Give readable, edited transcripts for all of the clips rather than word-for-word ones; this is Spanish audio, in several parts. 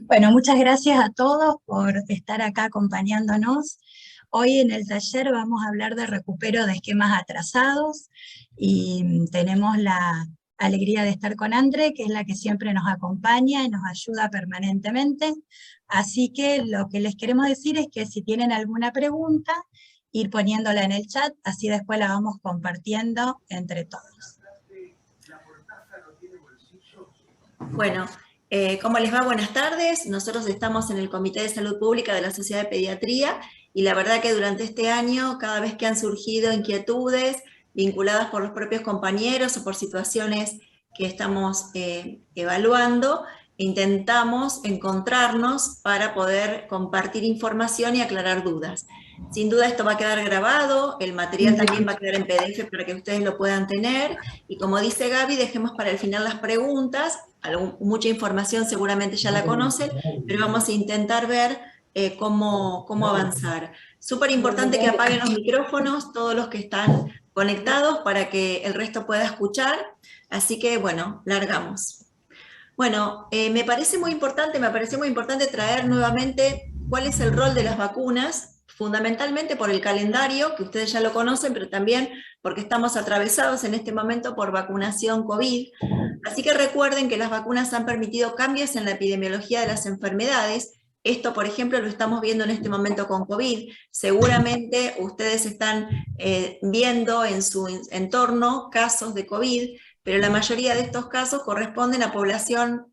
Bueno, muchas gracias a todos por estar acá acompañándonos. Hoy en el taller vamos a hablar de recupero de esquemas atrasados y tenemos la alegría de estar con André, que es la que siempre nos acompaña y nos ayuda permanentemente. Así que lo que les queremos decir es que si tienen alguna pregunta, ir poniéndola en el chat, así después la vamos compartiendo entre todos. Bueno, ¿cómo les va? Buenas tardes. Nosotros estamos en el Comité de Salud Pública de la Sociedad de Pediatría y la verdad que durante este año, cada vez que han surgido inquietudes vinculadas por los propios compañeros o por situaciones que estamos evaluando, intentamos encontrarnos para poder compartir información y aclarar dudas. Sin duda esto va a quedar grabado, el material también va a quedar en PDF para que ustedes lo puedan tener, y como dice Gaby, dejemos para el final las preguntas. Mucha información seguramente ya la conocen, pero vamos a intentar ver cómo avanzar. Súper importante que apaguen los micrófonos, todos los que están conectados, para que el resto pueda escuchar. Así que, bueno, largamos. Bueno, me pareció muy importante traer nuevamente cuál es el rol de las vacunas, fundamentalmente por el calendario, que ustedes ya lo conocen, pero también porque estamos atravesados en este momento por vacunación COVID. Así que recuerden que las vacunas han permitido cambios en la epidemiología de las enfermedades. Esto, por ejemplo, lo estamos viendo en este momento con COVID. Seguramente ustedes están viendo en su entorno casos de COVID, pero la mayoría de estos casos corresponden a población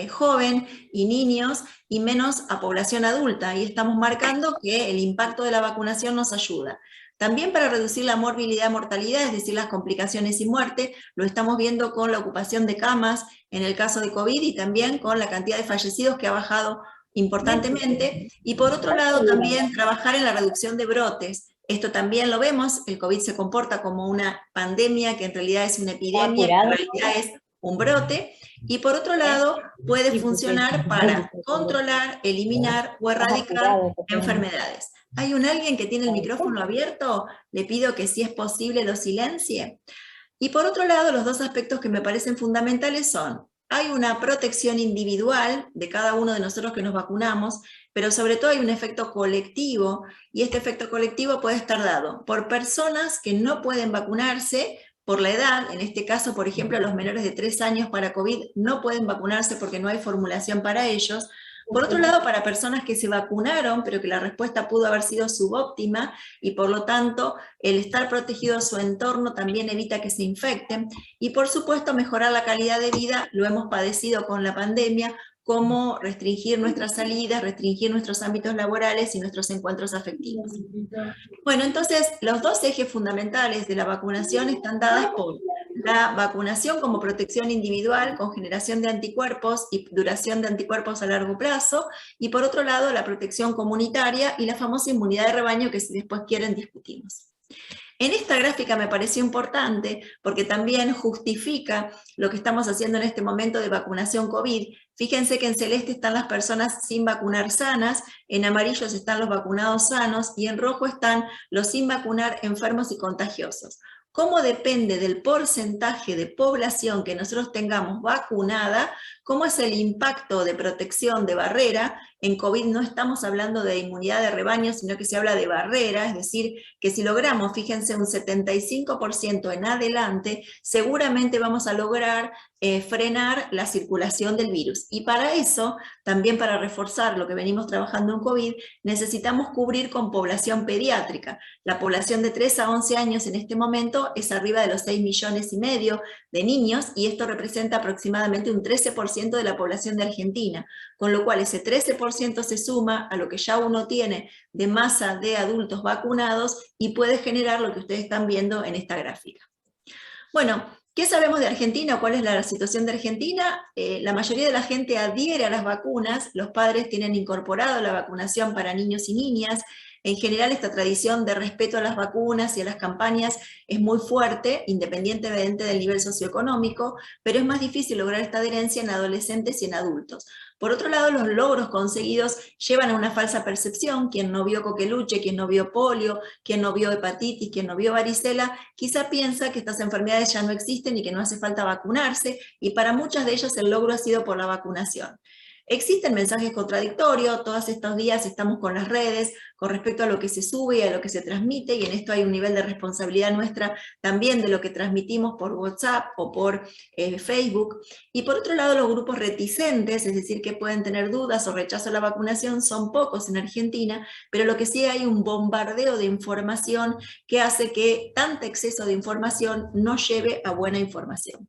joven y niños y menos a población adulta, y estamos marcando que el impacto de la vacunación nos ayuda. También para reducir la morbilidad, mortalidad, es decir, las complicaciones y muerte, lo estamos viendo con la ocupación de camas en el caso de COVID y también con la cantidad de fallecidos que ha bajado importantemente. Y por otro lado, también trabajar en la reducción de brotes. Esto también lo vemos, el COVID se comporta como una pandemia, que en realidad es una epidemia, que en realidad es un brote, y por otro lado puede funcionar para controlar, eliminar o erradicar enfermedades. ¿Hay alguien que tiene el micrófono abierto? Le pido que, si es posible, lo silencie. Y por otro lado, los dos aspectos que me parecen fundamentales son: hay una protección individual de cada uno de nosotros que nos vacunamos, pero sobre todo hay un efecto colectivo, y este efecto colectivo puede estar dado por personas que no pueden vacunarse por la edad. En este caso, por ejemplo, los menores de 3 años para COVID no pueden vacunarse porque no hay formulación para ellos. Por otro lado, para personas que se vacunaron, pero que la respuesta pudo haber sido subóptima, y por lo tanto el estar protegido a su entorno también evita que se infecten. Y por supuesto, mejorar la calidad de vida, lo hemos padecido con la pandemia, como restringir nuestras salidas, restringir nuestros ámbitos laborales y nuestros encuentros afectivos. Bueno, entonces los dos ejes fundamentales de la vacunación están dadas por la vacunación como protección individual con generación de anticuerpos y duración de anticuerpos a largo plazo, y por otro lado la protección comunitaria y la famosa inmunidad de rebaño, que si después quieren discutimos. En esta gráfica me pareció importante porque también justifica lo que estamos haciendo en este momento de vacunación COVID. Fíjense que en celeste están las personas sin vacunar sanas, en amarillos están los vacunados sanos y en rojo están los sin vacunar enfermos y contagiosos. ¿Cómo depende del porcentaje de población que nosotros tengamos vacunada, cómo es el impacto de protección de barrera? En COVID no estamos hablando de inmunidad de rebaño, sino que se habla de barrera, es decir, que si logramos, fíjense, un 75% en adelante, seguramente vamos a lograr frenar la circulación del virus. Y para eso, también para reforzar lo que venimos trabajando en COVID, necesitamos cubrir con población pediátrica. La población de 3 a 11 años en este momento es arriba de los 6,5 millones de niños, y esto representa aproximadamente un 13% de la población de Argentina, con lo cual ese 13% se suma a lo que ya uno tiene de masa de adultos vacunados y puede generar lo que ustedes están viendo en esta gráfica. Bueno, ¿qué sabemos de Argentina? ¿Cuál es la situación de Argentina? La mayoría de la gente adhiere a las vacunas, los padres tienen incorporado la vacunación para niños y niñas. En general, esta tradición de respeto a las vacunas y a las campañas es muy fuerte, independientemente del nivel socioeconómico, pero es más difícil lograr esta adherencia en adolescentes y en adultos. Por otro lado, los logros conseguidos llevan a una falsa percepción. Quien no vio coqueluche, quien no vio polio, quien no vio hepatitis, quien no vio varicela, quizá piensa que estas enfermedades ya no existen y que no hace falta vacunarse, y para muchas de ellas el logro ha sido por la vacunación. Existen mensajes contradictorios, todos estos días estamos con las redes con respecto a lo que se sube y a lo que se transmite, y en esto hay un nivel de responsabilidad nuestra también de lo que transmitimos por WhatsApp o por Facebook. Y por otro lado, los grupos reticentes, es decir, que pueden tener dudas o rechazo a la vacunación, son pocos en Argentina, pero lo que sí hay un bombardeo de información que hace que tanto exceso de información no lleve a buena información.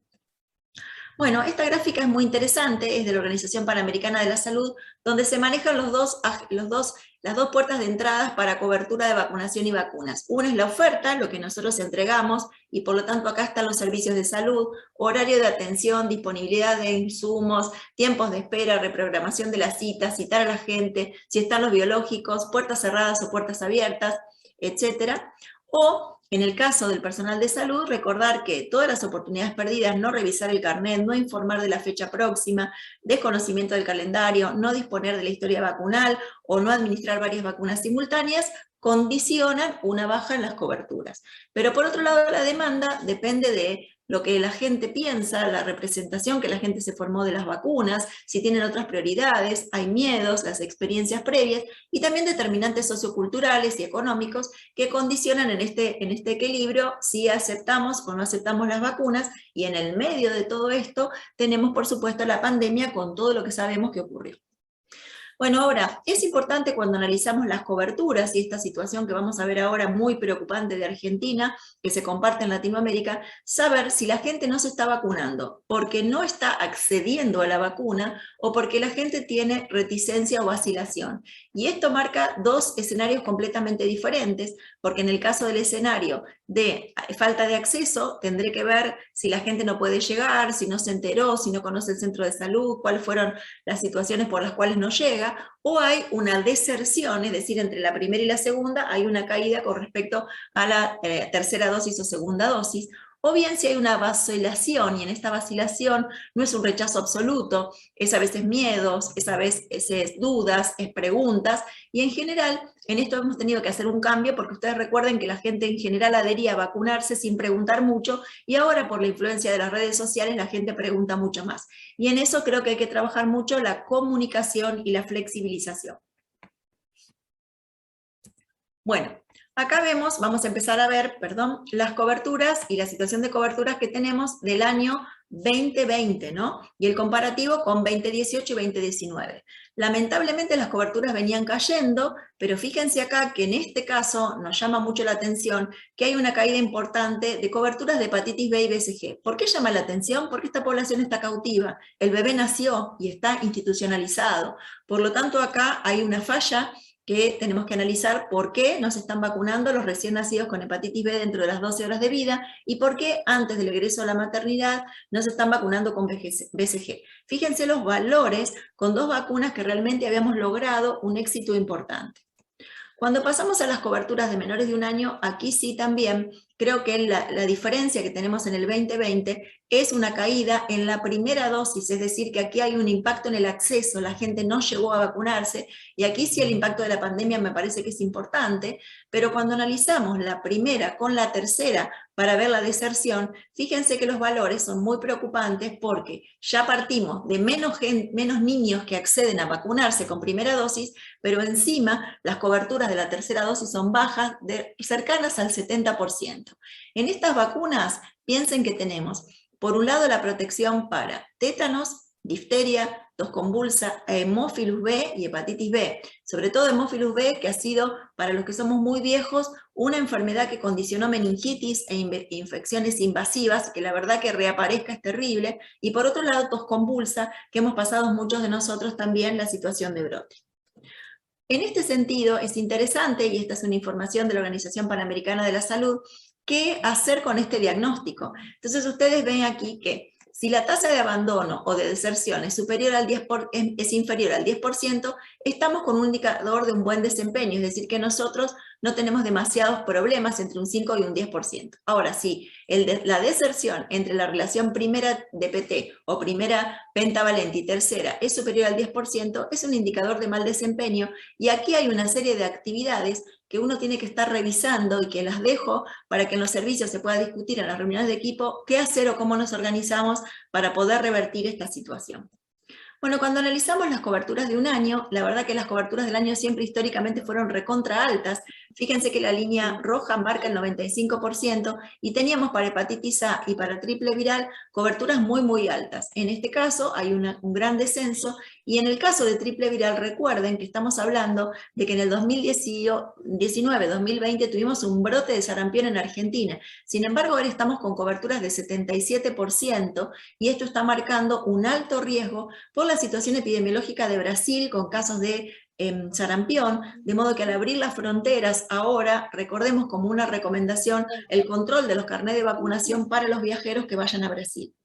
Bueno, esta gráfica es muy interesante, es de la Organización Panamericana de la Salud, donde se manejan las dos puertas de entrada para cobertura de vacunación y vacunas. Una es la oferta, lo que nosotros entregamos, y por lo tanto acá están los servicios de salud, horario de atención, disponibilidad de insumos, tiempos de espera, reprogramación de las citas, citar a la gente, si están los biológicos, puertas cerradas o puertas abiertas, etc. O, en el caso del personal de salud, recordar que todas las oportunidades perdidas, no revisar el carnet, no informar de la fecha próxima, desconocimiento del calendario, no disponer de la historia vacunal o no administrar varias vacunas simultáneas, condicionan una baja en las coberturas. Pero por otro lado, la demanda depende de lo que la gente piensa, la representación que la gente se formó de las vacunas, si tienen otras prioridades, hay miedos, las experiencias previas, y también determinantes socioculturales y económicos que condicionan en este equilibrio si aceptamos o no aceptamos las vacunas, y en el medio de todo esto tenemos por supuesto la pandemia con todo lo que sabemos que ocurrió. Bueno, ahora, es importante cuando analizamos las coberturas y esta situación que vamos a ver ahora muy preocupante de Argentina, que se comparte en Latinoamérica, saber si la gente no se está vacunando porque no está accediendo a la vacuna o porque la gente tiene reticencia o vacilación. Y esto marca dos escenarios completamente diferentes, porque en el caso del escenario de falta de acceso, tendré que ver si la gente no puede llegar, si no se enteró, si no conoce el centro de salud, cuáles fueron las situaciones por las cuales no llega, o hay una deserción, es decir, entre la primera y la segunda hay una caída con respecto a la tercera dosis o segunda dosis, o bien si hay una vacilación, y en esta vacilación no es un rechazo absoluto, es a veces miedos, es a veces dudas, es preguntas, y en general en esto hemos tenido que hacer un cambio, porque ustedes recuerden que la gente en general adhería a vacunarse sin preguntar mucho, y ahora por la influencia de las redes sociales la gente pregunta mucho más. Y en eso creo que hay que trabajar mucho la comunicación y la flexibilización. Bueno, acá vemos, vamos a empezar a ver, las coberturas y la situación de coberturas que tenemos del año 2020, ¿no? Y el comparativo con 2018 y 2019. Lamentablemente las coberturas venían cayendo, pero fíjense acá que en este caso nos llama mucho la atención que hay una caída importante de coberturas de hepatitis B y BCG. ¿Por qué llama la atención? Porque esta población está cautiva, el bebé nació y está institucionalizado. Por lo tanto, acá hay una falla que tenemos que analizar por qué no se están vacunando los recién nacidos con hepatitis B dentro de las 12 horas de vida y por qué antes del egreso a la maternidad no se están vacunando con BCG. Fíjense los valores con dos vacunas que realmente habíamos logrado un éxito importante. Cuando pasamos a las coberturas de menores de 1 año, aquí sí también creo que la diferencia que tenemos en el 2020 es una caída en la primera dosis, es decir, que aquí hay un impacto en el acceso, la gente no llegó a vacunarse, y aquí sí el impacto de la pandemia me parece que es importante, pero cuando analizamos la primera con la tercera para ver la deserción, fíjense que los valores son muy preocupantes porque ya partimos de menos niños que acceden a vacunarse con primera dosis, pero encima las coberturas de la tercera dosis son bajas, cercanas al 70%. En estas vacunas, piensen que tenemos, por un lado, la protección para tétanos, difteria, tos convulsa, hemófilus B y hepatitis B. Sobre todo hemófilus B, que ha sido, para los que somos muy viejos, una enfermedad que condicionó meningitis e infecciones invasivas, que la verdad que reaparezca es terrible. Y por otro lado, tos convulsa, que hemos pasado muchos de nosotros también la situación de brote. En este sentido, es interesante, y esta es una información de la Organización Panamericana de la Salud, qué hacer con este diagnóstico. Entonces ustedes ven aquí que si la tasa de abandono o de deserción es inferior al 10%, estamos con un indicador de un buen desempeño, es decir, que nosotros no tenemos demasiados problemas entre un 5 y un 10%. Ahora, si la deserción entre la relación primera DPT o primera pentavalente y tercera es superior al 10%, es un indicador de mal desempeño, y aquí hay una serie de actividades que uno tiene que estar revisando y que las dejo para que en los servicios se pueda discutir en las reuniones de equipo qué hacer o cómo nos organizamos para poder revertir esta situación. Bueno, cuando analizamos las coberturas de un año, la verdad que las coberturas del año siempre históricamente fueron recontra altas. Fíjense que la línea roja marca el 95% y teníamos para hepatitis A y para triple viral coberturas muy altas. En este caso hay un gran descenso, y en el caso de triple viral recuerden que estamos hablando de que en el 2019-2020 tuvimos un brote de sarampión en Argentina. Sin embargo, ahora estamos con coberturas de 77% y esto está marcando un alto riesgo por la situación epidemiológica de Brasil con casos de sarampión, de modo que al abrir las fronteras ahora, recordemos como una recomendación el control de los carnets de vacunación para los viajeros que vayan a Brasil.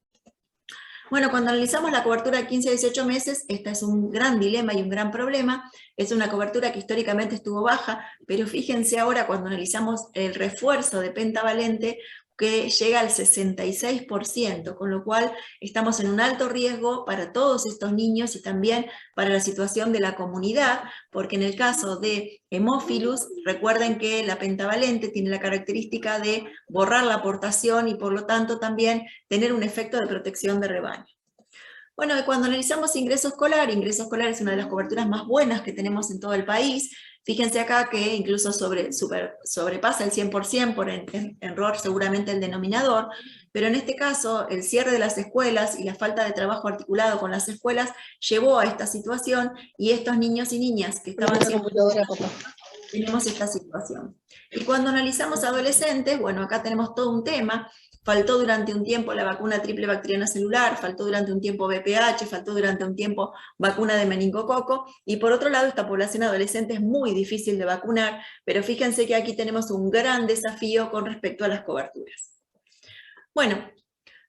Bueno, cuando analizamos la cobertura de 15 a 18 meses, esta es un gran dilema y un gran problema. Es una cobertura que históricamente estuvo baja, pero fíjense ahora cuando analizamos el refuerzo de pentavalente, que llega al 66%, con lo cual estamos en un alto riesgo para todos estos niños y también para la situación de la comunidad, porque en el caso de hemófilus, recuerden que la pentavalente tiene la característica de borrar la aportación y por lo tanto también tener un efecto de protección de rebaño. Bueno, cuando analizamos ingreso escolar es una de las coberturas más buenas que tenemos en todo el país. Fíjense acá que incluso sobrepasa el 100% por error seguramente el denominador, pero en este caso el cierre de las escuelas y la falta de trabajo articulado con las escuelas llevó a esta situación, y estos niños y niñas que estaban siempre... tenemos esta situación. Y cuando analizamos adolescentes, bueno, acá tenemos todo un tema. Faltó durante un tiempo la vacuna triple bacteriana celular, faltó durante un tiempo BPH, faltó durante un tiempo vacuna de meningococo, y por otro lado esta población adolescente es muy difícil de vacunar, pero fíjense que aquí tenemos un gran desafío con respecto a las coberturas. Bueno,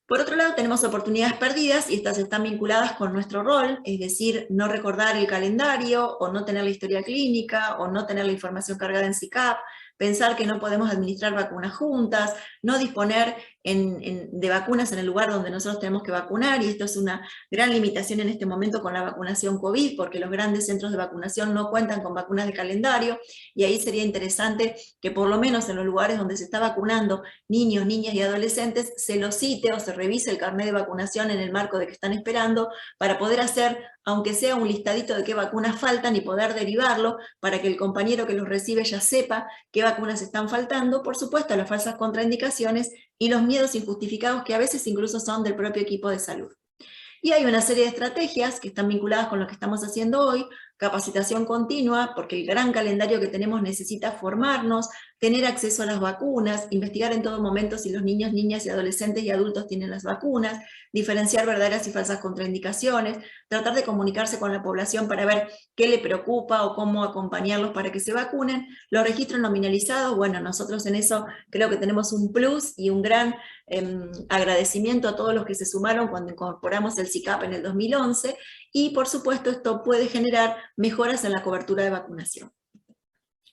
por otro lado tenemos oportunidades perdidas, y estas están vinculadas con nuestro rol, es decir, no recordar el calendario, o no tener la historia clínica, o no tener la información cargada en SICAP, pensar que no podemos administrar vacunas juntas, no disponer de vacunas en el lugar donde nosotros tenemos que vacunar, y esto es una gran limitación en este momento con la vacunación COVID, porque los grandes centros de vacunación no cuentan con vacunas de calendario, y ahí sería interesante que por lo menos en los lugares donde se está vacunando niños, niñas y adolescentes, se los cite o se revise el carnet de vacunación en el marco de que están esperando, para poder hacer, aunque sea un listadito de qué vacunas faltan, y poder derivarlo para que el compañero que los recibe ya sepa qué vacunas están faltando, por supuesto las falsas contraindicaciones y los miedos injustificados que a veces incluso son del propio equipo de salud. Y hay una serie de estrategias que están vinculadas con lo que estamos haciendo hoy: capacitación continua, porque el gran calendario que tenemos necesita formarnos, tener acceso a las vacunas, investigar en todo momento si los niños, niñas y adolescentes y adultos tienen las vacunas, diferenciar verdaderas y falsas contraindicaciones, tratar de comunicarse con la población para ver qué le preocupa o cómo acompañarlos para que se vacunen. Los registros nominalizados, bueno, nosotros en eso creo que tenemos un plus y un gran agradecimiento a todos los que se sumaron cuando incorporamos el SICAP en el 2011, y por supuesto esto puede generar mejoras en la cobertura de vacunación.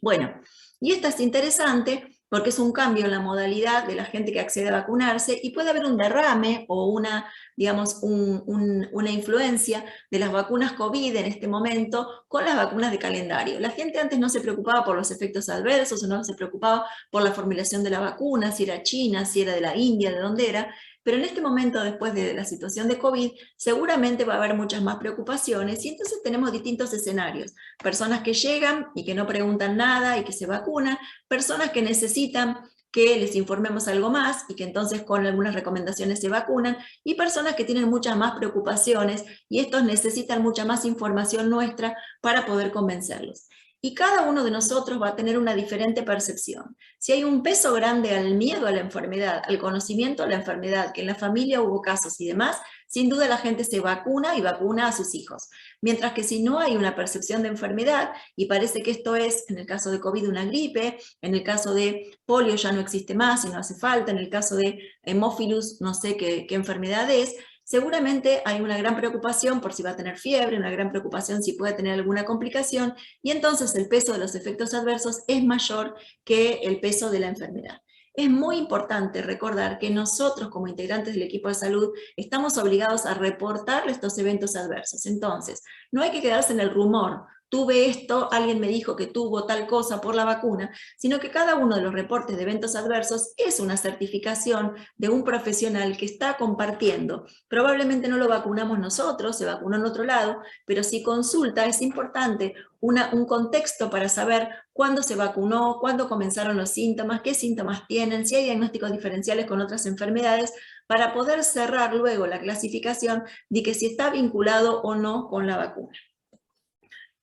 Bueno, y esta es interesante porque es un cambio en la modalidad de la gente que accede a vacunarse, y puede haber un derrame o una, digamos, una influencia de las vacunas COVID en este momento con las vacunas de calendario. La gente antes no se preocupaba por los efectos adversos, o no se preocupaba por la formulación de la vacuna, si era china, si era de la India, de dónde era. Pero en este momento, después de la situación de COVID, seguramente va a haber muchas más preocupaciones, y entonces tenemos distintos escenarios. Personas que llegan y que no preguntan nada y que se vacunan, personas que necesitan que les informemos algo más y que entonces con algunas recomendaciones se vacunan, y personas que tienen muchas más preocupaciones y estos necesitan mucha más información nuestra para poder convencerlos. Y cada uno de nosotros va a tener una diferente percepción. Si hay un peso grande al miedo a la enfermedad, al conocimiento de la enfermedad, que en la familia hubo casos y demás, sin duda la gente se vacuna y vacuna a sus hijos. Mientras que si no hay una percepción de enfermedad, y parece que esto es, en el caso de COVID, una gripe, en el caso de polio ya no existe más y no hace falta, en el caso de hemófilus no sé qué enfermedad es, seguramente hay una gran preocupación por si va a tener fiebre, una gran preocupación si puede tener alguna complicación, y entonces el peso de los efectos adversos es mayor que el peso de la enfermedad. Es muy importante recordar que nosotros como integrantes del equipo de salud estamos obligados a reportar estos eventos adversos. Entonces, no hay que quedarse en el rumor, tuve esto, alguien me dijo que tuvo tal cosa por la vacuna, sino que cada uno de los reportes de eventos adversos es una certificación de un profesional que está compartiendo. Probablemente no lo vacunamos nosotros, se vacunó en otro lado, pero si consulta es importante un contexto para saber cuándo se vacunó, cuándo comenzaron los síntomas, qué síntomas tienen, si hay diagnósticos diferenciales con otras enfermedades, para poder cerrar luego la clasificación de que si está vinculado o no con la vacuna.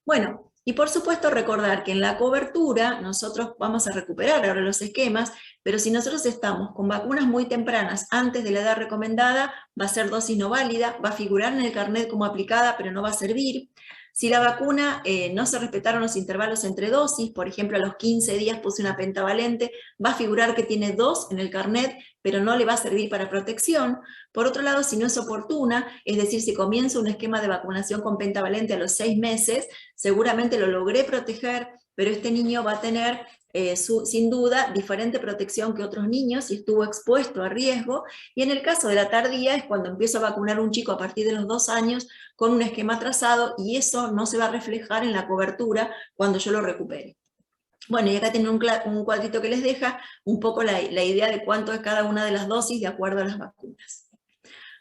Bueno, y por supuesto recordar que en la cobertura nosotros vamos a recuperar ahora los esquemas, pero si nosotros estamos con vacunas muy tempranas antes de la edad recomendada, va a ser dosis no válida, va a figurar en el carnet como aplicada, pero no va a servir. Si la vacuna no se respetaron los intervalos entre dosis, por ejemplo a los 15 días puse una pentavalente, va a figurar que tiene 2 en el carnet, pero no le va a servir para protección. Por otro lado, si no es oportuna, es decir, si comienzo un esquema de vacunación con pentavalente a los 6 meses, seguramente lo logré proteger, pero este niño va a tener sin duda diferente protección que otros niños y estuvo expuesto a riesgo, y en el caso de la tardía es cuando empiezo a vacunar a un chico a partir de los 2 años con un esquema trazado, y eso no se va a reflejar en la cobertura cuando yo lo recupere. Bueno, y acá tienen un cuadrito que les deja un poco la idea de cuánto es cada una de las dosis de acuerdo a las vacunas.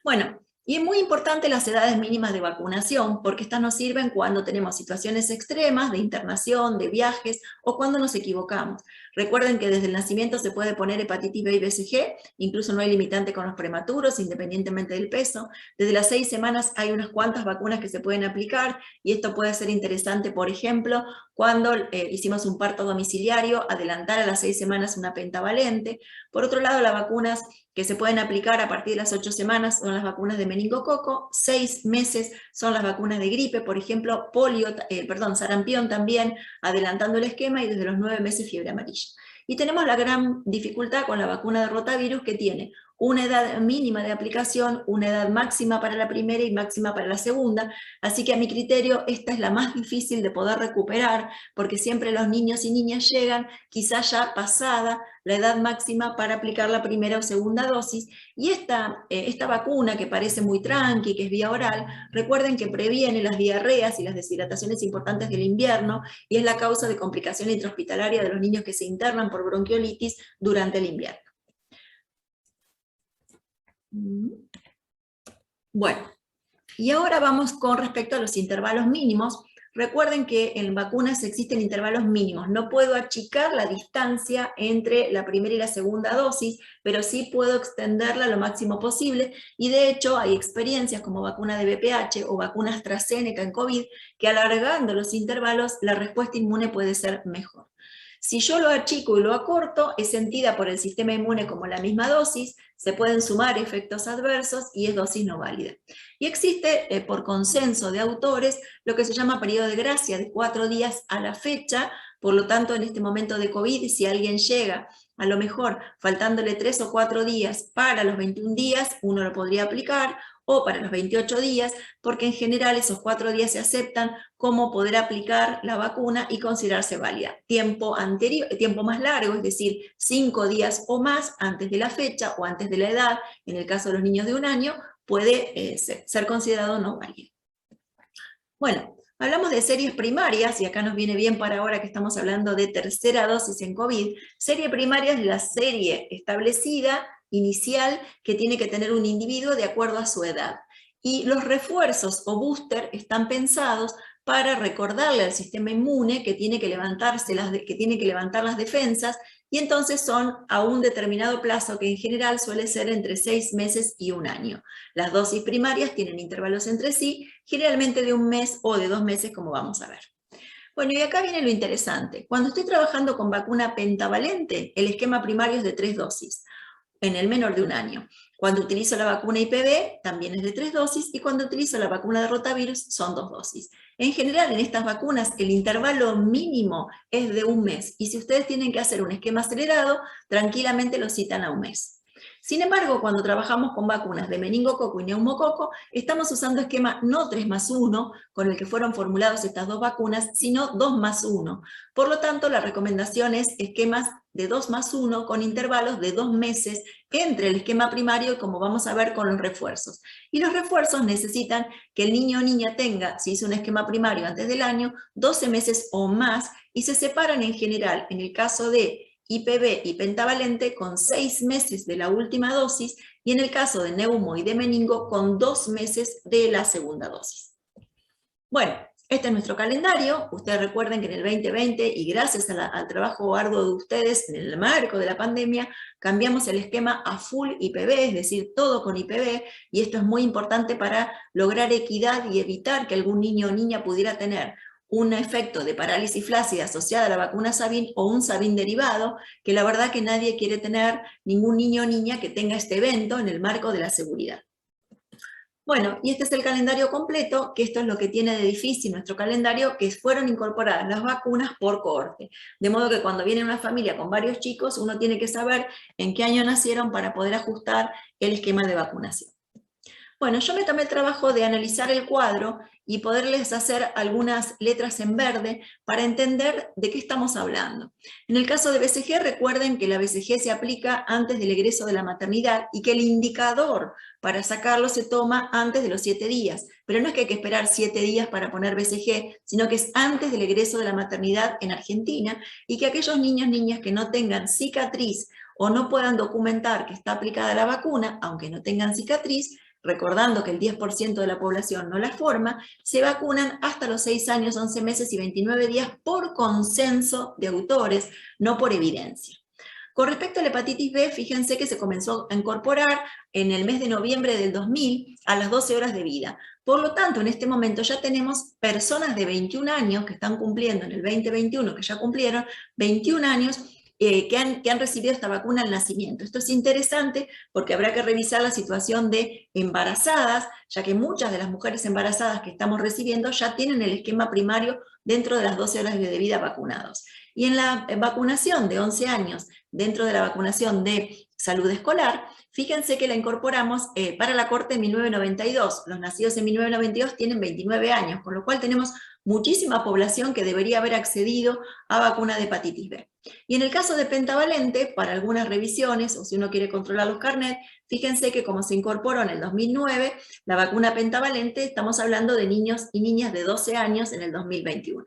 Bueno, y es muy importante las edades mínimas de vacunación, porque estas nos sirven cuando tenemos situaciones extremas de internación, de viajes, o cuando nos equivocamos. Recuerden que desde el nacimiento se puede poner hepatitis B y BCG, incluso no hay limitante con los prematuros, independientemente del peso. Desde las 6 semanas hay unas cuantas vacunas que se pueden aplicar, y esto puede ser interesante, por ejemplo, cuando hicimos un parto domiciliario, adelantar a las 6 semanas una pentavalente. Por otro lado, las vacunas que se pueden aplicar a partir de las 8 semanas son las vacunas de meningococo, 6 meses son las vacunas de gripe, por ejemplo, sarampión también, adelantando el esquema, y desde los 9 meses fiebre amarilla. Y tenemos la gran dificultad con la vacuna de rotavirus, que tiene una edad mínima de aplicación, una edad máxima para la primera y máxima para la segunda, así que a mi criterio esta es la más difícil de poder recuperar, porque siempre los niños y niñas llegan quizás ya pasada la edad máxima para aplicar la primera o segunda dosis, y esta vacuna, que parece muy tranqui, que es vía oral, recuerden que previene las diarreas y las deshidrataciones importantes del invierno, y es la causa de complicación intrahospitalaria de los niños que se internan por bronquiolitis durante el invierno. Bueno, y ahora vamos con respecto a los intervalos mínimos. Recuerden que en vacunas existen intervalos mínimos. No puedo achicar la distancia entre la primera y la segunda dosis, pero sí puedo extenderla lo máximo posible, y de hecho hay experiencias como vacuna de VPH o vacuna AstraZeneca en COVID, que alargando los intervalos la respuesta inmune puede ser mejor. Si yo lo achico y lo acorto, es sentida por el sistema inmune como la misma dosis, se pueden sumar efectos adversos y es dosis no válida. Y existe, por consenso de autores, lo que se llama periodo de gracia de 4 días a la fecha. Por lo tanto, en este momento de COVID, si alguien llega, a lo mejor faltándole 3 o 4 días para los 21 días, uno lo podría aplicar, o para los 28 días, porque en general esos 4 días se aceptan como poder aplicar la vacuna y considerarse válida. Tiempo más largo, es decir, 5 días o más antes de la fecha o antes de la edad, en el caso de los niños de 1 año, puede ser considerado no válido. Bueno, hablamos de series primarias, y acá nos viene bien para ahora que estamos hablando de tercera dosis en COVID. Serie primaria es la serie establecida, inicial, que tiene que tener un individuo de acuerdo a su edad. Y los refuerzos o booster están pensados para recordarle al sistema inmune que tiene que levantar las defensas, y entonces son a un determinado plazo, que en general suele ser entre 6 meses y 1 año. Las dosis primarias tienen intervalos entre sí, generalmente de 1 mes o de 2 meses, como vamos a ver. Bueno, y acá viene lo interesante. Cuando estoy trabajando con vacuna pentavalente, el esquema primario es de 3 dosis, en el menor de 1 año. Cuando utilizo la vacuna IPV, también es de 3 dosis, y cuando utilizo la vacuna de rotavirus, son 2 dosis. En general, en estas vacunas, el intervalo mínimo es de 1 mes, y si ustedes tienen que hacer un esquema acelerado, tranquilamente lo citan a 1 mes. Sin embargo, cuando trabajamos con vacunas de meningococo y neumococo, estamos usando esquema no 3+1, con el que fueron formuladas estas 2 vacunas, sino 2+1. Por lo tanto, la recomendación es esquemas de 2+1 con intervalos de 2 meses entre el esquema primario y como vamos a ver con los refuerzos. Y los refuerzos necesitan que el niño o niña tenga, si hizo un esquema primario antes del año, 12 meses o más y se separan en general, en el caso de IPV y pentavalente, con 6 meses de la última dosis y en el caso de neumo y de meningo con 2 meses de la segunda dosis. Bueno, este es nuestro calendario. Ustedes recuerden que en el 2020, y gracias al trabajo arduo de ustedes en el marco de la pandemia, cambiamos el esquema a full IPV, es decir, todo con IPV, y esto es muy importante para lograr equidad y evitar que algún niño o niña pudiera tener un efecto de parálisis flácida asociada a la vacuna Sabin o un Sabin derivado, que la verdad que nadie quiere tener ningún niño o niña que tenga este evento en el marco de la seguridad. Bueno, y este es el calendario completo, que esto es lo que tiene de difícil nuestro calendario, que fueron incorporadas las vacunas por cohorte. De modo que cuando viene una familia con varios chicos, uno tiene que saber en qué año nacieron para poder ajustar el esquema de vacunación. Bueno, yo me tomé el trabajo de analizar el cuadro y poderles hacer algunas letras en verde para entender de qué estamos hablando. En el caso de BCG, recuerden que la BCG se aplica antes del egreso de la maternidad y que el indicador para sacarlo se toma antes de los 7 días. Pero no es que hay que esperar 7 días para poner BCG, sino que es antes del egreso de la maternidad en Argentina y que aquellos niños y niñas que no tengan cicatriz o no puedan documentar que está aplicada la vacuna, aunque no tengan cicatriz, recordando que el 10% de la población no la forma, se vacunan hasta los 6 años, 11 meses y 29 días por consenso de autores, no por evidencia. Con respecto a la hepatitis B, fíjense que se comenzó a incorporar en el mes de noviembre del 2000 a las 12 horas de vida. Por lo tanto, en este momento ya tenemos personas de 21 años que están cumpliendo en el 2021, que ya cumplieron 21 años, que han recibido esta vacuna al nacimiento. Esto es interesante porque habrá que revisar la situación de embarazadas, ya que muchas de las mujeres embarazadas que estamos recibiendo ya tienen el esquema primario dentro de las 12 horas de vida vacunados. Y en la vacunación de 11 años, dentro de la vacunación de salud escolar, fíjense que la incorporamos para la corte de 1992. Los nacidos en 1992 tienen 29 años, con lo cual tenemos muchísima población que debería haber accedido a vacuna de hepatitis B. Y en el caso de pentavalente, para algunas revisiones, o si uno quiere controlar los carnets, fíjense que como se incorporó en el 2009, la vacuna pentavalente, estamos hablando de niños y niñas de 12 años en el 2021.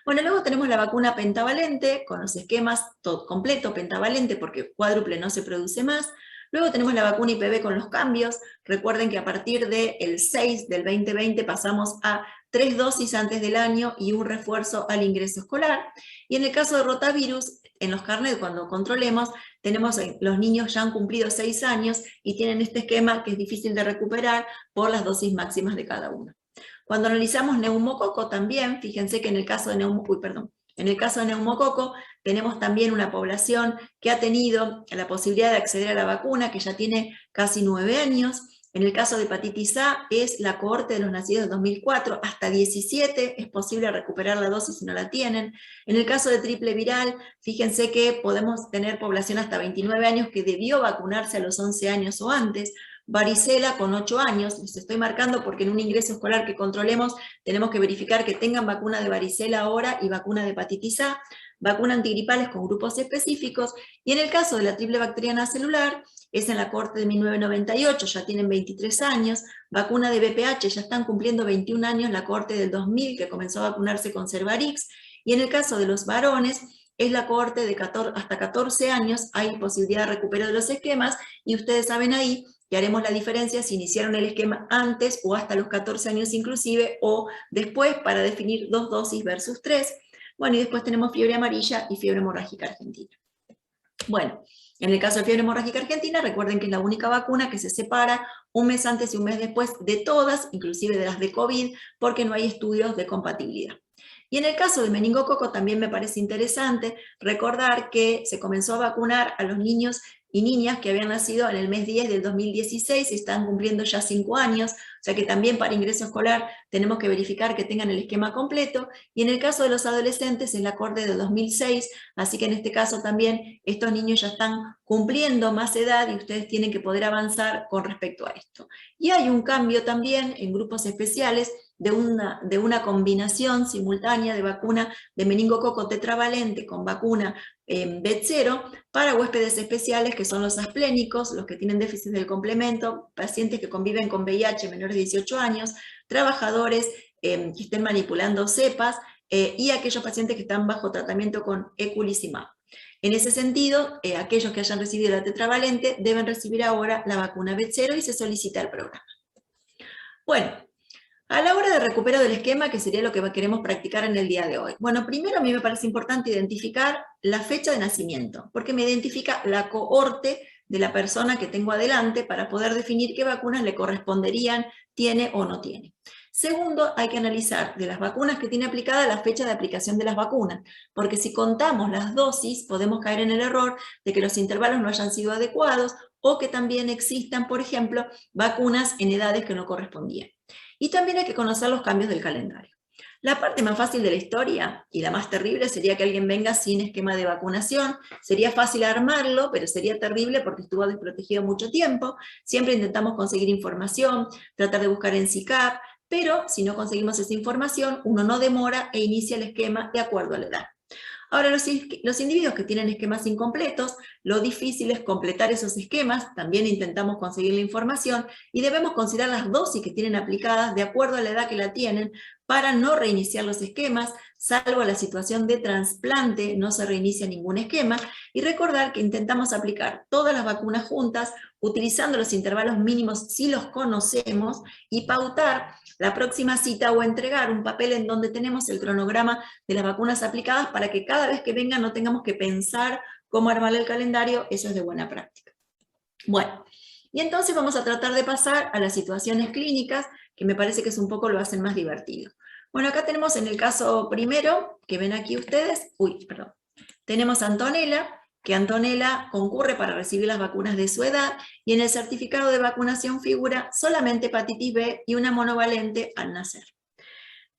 Bueno, luego tenemos la vacuna pentavalente, con los esquemas todo completo, pentavalente, porque cuádruple no se produce más. Luego tenemos la vacuna IPV con los cambios. Recuerden que a partir del 6 del 2020 pasamos a 3 dosis antes del año y un refuerzo al ingreso escolar. Y en el caso de rotavirus, en los carnets, cuando controlemos, tenemos los niños ya han cumplido 6 años y tienen este esquema que es difícil de recuperar por las dosis máximas de cada uno. Cuando analizamos neumococo también, fíjense que en el caso de neumococo tenemos también una población que ha tenido la posibilidad de acceder a la vacuna, que ya tiene casi 9 años. En el caso de hepatitis A es la cohorte de los nacidos de 2004, hasta 17 es posible recuperar la dosis si no la tienen. En el caso de triple viral, fíjense que podemos tener población hasta 29 años que debió vacunarse a los 11 años o antes. Varicela con 8 años, les estoy marcando porque en un ingreso escolar que controlemos tenemos que verificar que tengan vacuna de varicela ahora y vacuna de hepatitis A, vacuna antigripales con grupos específicos, y en el caso de la triple bacteriana celular, es en la corte de 1998, ya tienen 23 años, vacuna de VPH, ya están cumpliendo 21 años, la corte del 2000 que comenzó a vacunarse con Cervarix, y en el caso de los varones, es la cohorte de hasta 14 años, hay posibilidad de recupero de los esquemas, y ustedes saben ahí que haremos la diferencia si iniciaron el esquema antes o hasta los 14 años inclusive, o después para definir 2 dosis versus 3. Bueno, y después tenemos fiebre amarilla y fiebre hemorrágica argentina. Bueno, en el caso de fiebre hemorrágica argentina, recuerden que es la única vacuna que se separa un mes antes y un mes después de todas, inclusive de las de COVID, porque no hay estudios de compatibilidad. Y en el caso de meningococo también me parece interesante recordar que se comenzó a vacunar a los niños y niñas que habían nacido en el mes 10 del 2016 y están cumpliendo ya 5 años, o sea que también para ingreso escolar tenemos que verificar que tengan el esquema completo, y en el caso de los adolescentes es la corte de 2006, así que en este caso también estos niños ya están cumpliendo más edad y ustedes tienen que poder avanzar con respecto a esto. Y hay un cambio también en grupos especiales, de una combinación simultánea de vacuna de meningococo tetravalente con vacuna B0 para huéspedes especiales que son los asplénicos, los que tienen déficit del complemento, pacientes que conviven con VIH menores de 18 años, trabajadores que estén manipulando cepas y aquellos pacientes que están bajo tratamiento con eculizumab. En ese sentido, aquellos que hayan recibido la tetravalente deben recibir ahora la vacuna B0 y se solicita el programa. Bueno, a la hora de recupero del esquema, que sería lo que queremos practicar en el día de hoy. Bueno, primero a mí me parece importante identificar la fecha de nacimiento, porque me identifica la cohorte de la persona que tengo adelante para poder definir qué vacunas le corresponderían, tiene o no tiene. Segundo, hay que analizar de las vacunas que tiene aplicada la fecha de aplicación de las vacunas, porque si contamos las dosis podemos caer en el error de que los intervalos no hayan sido adecuados o que también existan, por ejemplo, vacunas en edades que no correspondían. Y también hay que conocer los cambios del calendario. La parte más fácil de la historia y la más terrible sería que alguien venga sin esquema de vacunación. Sería fácil armarlo, pero sería terrible porque estuvo desprotegido mucho tiempo. Siempre intentamos conseguir información, tratar de buscar en CICAP, pero si no conseguimos esa información, uno no demora e inicia el esquema de acuerdo a la edad. Ahora, los individuos que tienen esquemas incompletos, lo difícil es completar esos esquemas, también intentamos conseguir la información y debemos considerar las dosis que tienen aplicadas de acuerdo a la edad que la tienen para no reiniciar los esquemas, salvo la situación de trasplante, no se reinicia ningún esquema, y recordar que intentamos aplicar todas las vacunas juntas, utilizando los intervalos mínimos si los conocemos, y pautar la próxima cita o entregar un papel en donde tenemos el cronograma de las vacunas aplicadas para que cada vez que vengan no tengamos que pensar cómo armar el calendario. Eso es de buena práctica. Bueno, y entonces vamos a tratar de pasar a las situaciones clínicas, que me parece que es un poco lo hacen más divertido. Bueno, acá tenemos en el caso primero, que ven aquí ustedes, tenemos a Antonella, que Antonella concurre para recibir las vacunas de su edad, y en el certificado de vacunación figura solamente hepatitis B y una monovalente al nacer.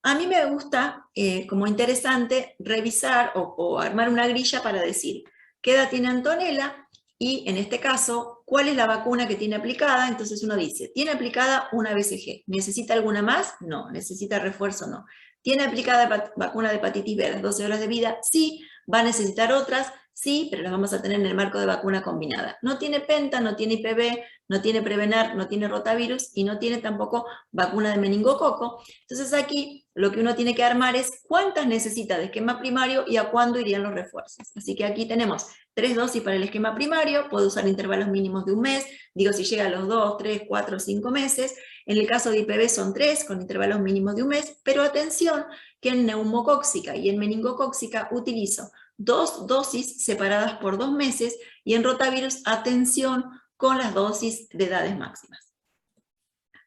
A mí me gusta, como interesante, revisar o armar una grilla para decir qué edad tiene Antonella, y en este caso, ¿cuál es la vacuna que tiene aplicada? Entonces uno dice, ¿tiene aplicada una BCG? ¿Necesita alguna más? No. ¿Necesita refuerzo? No. ¿Tiene aplicada vacuna de hepatitis B a las 12 horas de vida? Sí. ¿Va a necesitar otras? Sí, pero las vamos a tener en el marco de vacuna combinada. No tiene penta, no tiene IPV, no tiene Prevenar, no tiene rotavirus y no tiene tampoco vacuna de meningococo. Entonces aquí lo que uno tiene que armar es cuántas necesita de esquema primario y a cuándo irían los refuerzos. Así que aquí tenemos 3 dosis para el esquema primario, puedo usar intervalos mínimos de un mes, digo si llega a los 2, 3, 4, 5 meses. En el caso de IPV son 3 con intervalos mínimos de un mes, pero atención que en neumocóxica y en meningocóxica utilizo 2 dosis separadas por 2 meses, y en rotavirus, atención con las dosis de edades máximas.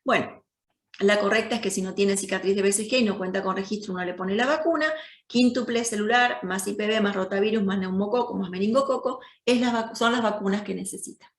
Bueno, la correcta es que si no tiene cicatriz de BCG y no cuenta con registro, uno le pone la vacuna, quíntuple celular, más IPV, más rotavirus, más neumococo, más meningococo, son las vacunas que necesita.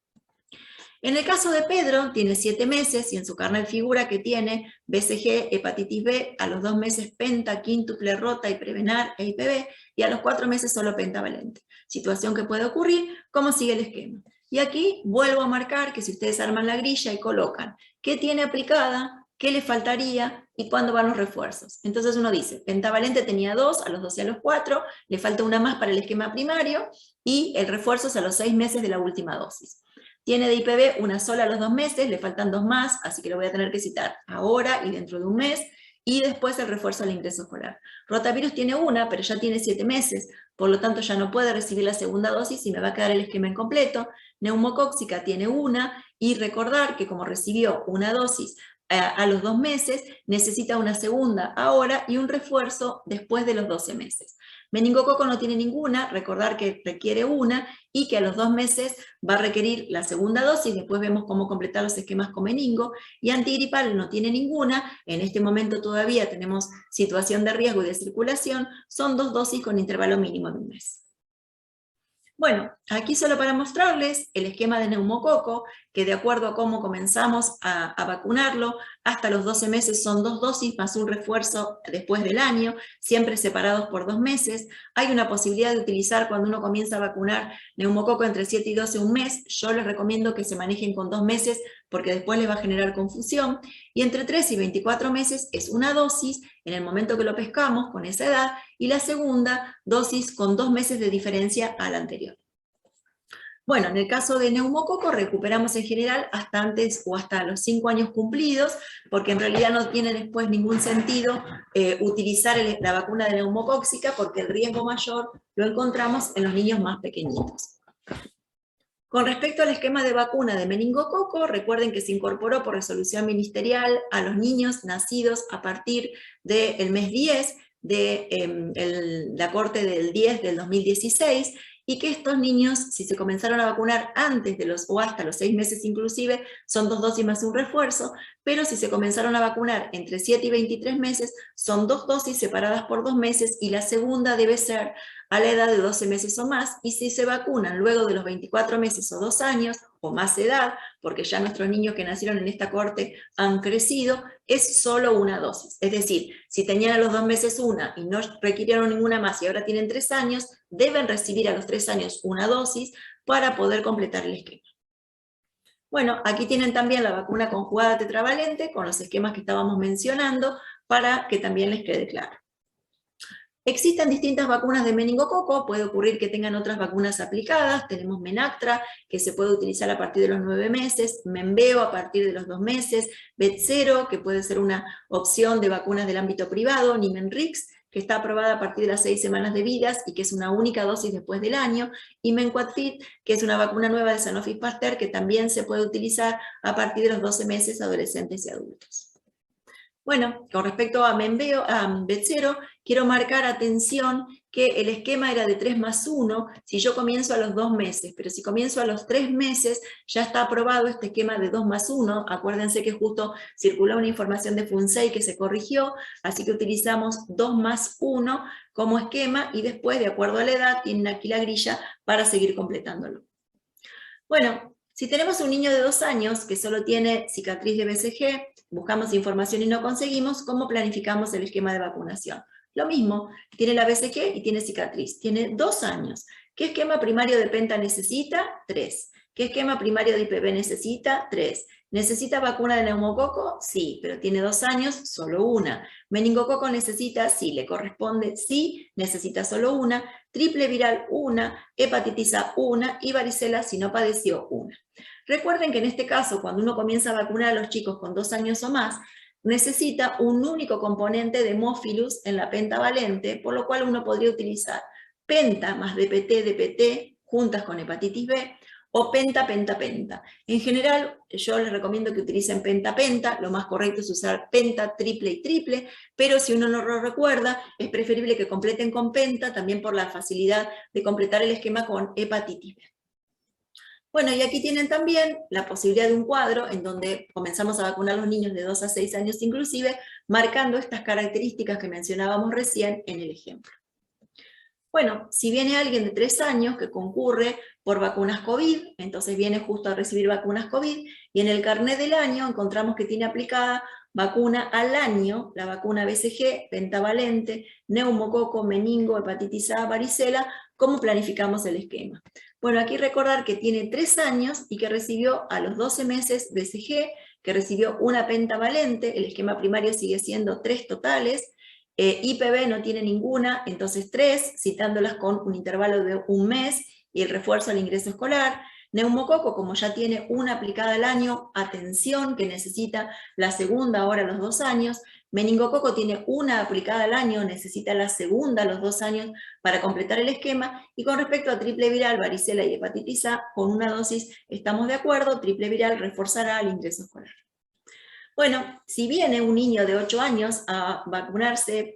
En el caso de Pedro, tiene 7 meses y en su carnet figura que tiene BCG, hepatitis B, a los 2 meses penta, quíntuple, rota y Prevenar e IPV, y a los 4 meses solo pentavalente. Situación que puede ocurrir, ¿cómo sigue el esquema? Y aquí vuelvo a marcar que si ustedes arman la grilla y colocan qué tiene aplicada, qué le faltaría y cuándo van los refuerzos. Entonces uno dice, pentavalente tenía 2, a los 2 y a los 4, le falta una más para el esquema primario, y el refuerzo es a los 6 meses de la última dosis. Tiene de IPV una sola a los 2 meses, le faltan 2 más, así que lo voy a tener que citar ahora y dentro de un mes, y después el refuerzo al ingreso escolar. Rotavirus tiene una, pero ya tiene 7 meses, por lo tanto ya no puede recibir la segunda dosis y me va a quedar el esquema incompleto. Neumocóxica tiene una, y recordar que como recibió una dosis a los 2 meses, necesita una segunda ahora y un refuerzo después de los 12 meses. Meningococo no tiene ninguna, recordar que requiere una y que a los 2 meses va a requerir la segunda dosis, después vemos cómo completar los esquemas con meningo, y antigripal no tiene ninguna, en este momento todavía tenemos situación de riesgo y de circulación, son 2 dosis con intervalo mínimo de un mes. Bueno, aquí solo para mostrarles el esquema de neumococo, que de acuerdo a cómo comenzamos a vacunarlo, hasta los 12 meses son 2 dosis más un refuerzo después del año, siempre separados por 2 meses. Hay una posibilidad de utilizar cuando uno comienza a vacunar neumococo entre 7 y 12 un mes. Yo les recomiendo que se manejen con 2 meses porque después les va a generar confusión, y entre 3 y 24 meses es una dosis en el momento que lo pescamos con esa edad, y la segunda dosis con 2 meses de diferencia a la anterior. Bueno, en el caso de neumococo recuperamos en general hasta antes o hasta los 5 años cumplidos, porque en realidad no tiene después ningún sentido utilizar la vacuna de neumocóxica, porque el riesgo mayor lo encontramos en los niños más pequeñitos. Con respecto al esquema de vacuna de meningococo, recuerden que se incorporó por resolución ministerial a los niños nacidos a partir del mes 10 de la corte del 10 del 2016, y que estos niños, si se comenzaron a vacunar antes de o hasta los 6 meses inclusive, son 2 dosis más un refuerzo, pero si se comenzaron a vacunar entre 7 y 23 meses, son 2 dosis separadas por 2 meses, y la segunda debe ser a la edad de 12 meses o más, y si se vacunan luego de los 24 meses o 2 años, o más edad, porque ya nuestros niños que nacieron en esta corte han crecido, es solo una dosis. Es decir, si tenían a los 2 meses una y no requirieron ninguna más y ahora tienen 3 años, deben recibir a los 3 años una dosis para poder completar el esquema. Bueno, aquí tienen también la vacuna conjugada tetravalente con los esquemas que estábamos mencionando para que también les quede claro. Existen distintas vacunas de meningococo, puede ocurrir que tengan otras vacunas aplicadas. Tenemos Menactra, que se puede utilizar a partir de los 9 meses, Menveo a partir de los 2 meses, Betsero, que puede ser una opción de vacunas del ámbito privado, Nimenrix, que está aprobada a partir de las 6 semanas de vida y que es una única dosis después del año, y Menquatfit, que es una vacuna nueva de Sanofi Pasteur, que también se puede utilizar a partir de los 12 meses adolescentes y adultos. Bueno, con respecto a Betsero, quiero marcar atención que el esquema era de 3+1 si yo comienzo a los 2 meses, pero si comienzo a los 3 meses ya está aprobado este esquema de 2+1. Acuérdense que justo circuló una información de FUNSEI que se corrigió, así que utilizamos 2+1 como esquema, y después, de acuerdo a la edad, tienen aquí la grilla para seguir completándolo. Bueno, si tenemos un niño de 2 años que solo tiene cicatriz de BCG, buscamos información y no conseguimos, ¿cómo planificamos el esquema de vacunación? Lo mismo, tiene la BCG y tiene cicatriz, tiene 2 años. ¿Qué esquema primario de penta necesita? 3. ¿Qué esquema primario de IPV necesita? 3. ¿Necesita vacuna de neumococo? Sí, pero tiene 2 años, solo una. ¿Meningococo necesita? Sí, le corresponde, sí, necesita solo una. Triple viral, una. Hepatitis A, una. Y varicela, si no padeció, una. Recuerden que en este caso, cuando uno comienza a vacunar a los chicos con 2 años o más, necesita un único componente de Hemophilus en la pentavalente, por lo cual uno podría utilizar penta más DPT juntas con hepatitis B, o penta. En general, yo les recomiendo que utilicen penta. Lo más correcto es usar penta, triple y triple, pero si uno no lo recuerda, es preferible que completen con penta, también por la facilidad de completar el esquema con hepatitis B. Bueno, y aquí tienen también la posibilidad de un cuadro en donde comenzamos a vacunar a los niños de 2 a 6 años inclusive, marcando estas características que mencionábamos recién en el ejemplo. Bueno, si viene alguien de 3 años que concurre por vacunas COVID, entonces viene justo a recibir vacunas COVID, y en el carnet del año encontramos que tiene aplicada vacuna al año, la vacuna BCG, pentavalente, neumococo, meningo, hepatitis A, varicela. ¿Cómo planificamos el esquema? Bueno, aquí recordar que tiene 3 años y que recibió a los 12 meses BCG, que recibió una pentavalente, el esquema primario sigue siendo 3 totales, IPV no tiene ninguna, entonces 3, citándolas con un intervalo de 1 mes y el refuerzo al ingreso escolar. Neumococo, como ya tiene una aplicada al año, atención que necesita la segunda ahora a los 2 años. Meningococo tiene una aplicada al año, necesita la segunda a los 2 años para completar el esquema. Y con respecto a triple viral, varicela y hepatitis A, con una dosis estamos de acuerdo, triple viral reforzará el ingreso escolar. Bueno, si viene un niño de 8 años a vacunarse,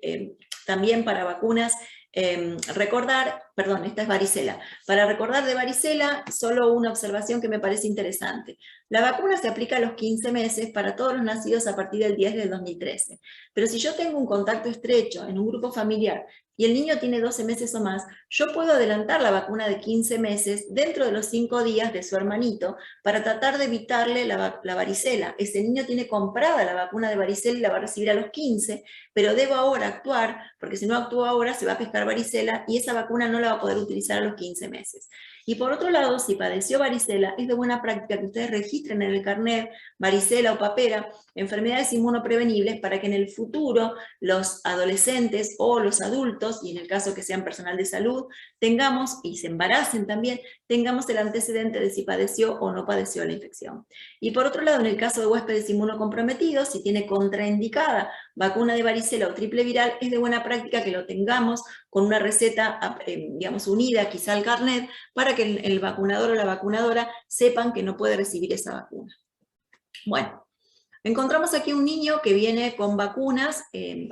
también para vacunas, esta es varicela. Para recordar de varicela, solo una observación que me parece interesante. La vacuna se aplica a los 15 meses para todos los nacidos a partir del 10 del 2013. Pero si yo tengo un contacto estrecho en un grupo familiar y el niño tiene 12 meses o más, yo puedo adelantar la vacuna de 15 meses dentro de los 5 días de su hermanito para tratar de evitarle la varicela. Ese niño tiene comprada la vacuna de varicela y la va a recibir a los 15, pero debo ahora actuar, porque si no actúo ahora se va a pescar varicela y esa vacuna no la va a poder utilizar a los 15 meses. Y por otro lado, si padeció varicela, es de buena práctica que ustedes registren en el carnet varicela o papera, enfermedades inmunoprevenibles, para que en el futuro los adolescentes o los adultos, y en el caso que sean personal de salud, tengamos, y se embaracen también, tengamos el antecedente de si padeció o no padeció la infección. Y por otro lado, en el caso de huéspedes inmunocomprometidos, si tiene contraindicada vacuna de varicela o triple viral, es de buena práctica que lo tengamos con una receta, digamos, unida quizá al carnet, para que el vacunador o la vacunadora sepan que no puede recibir esa vacuna. Bueno, encontramos aquí un niño que viene con vacunas, que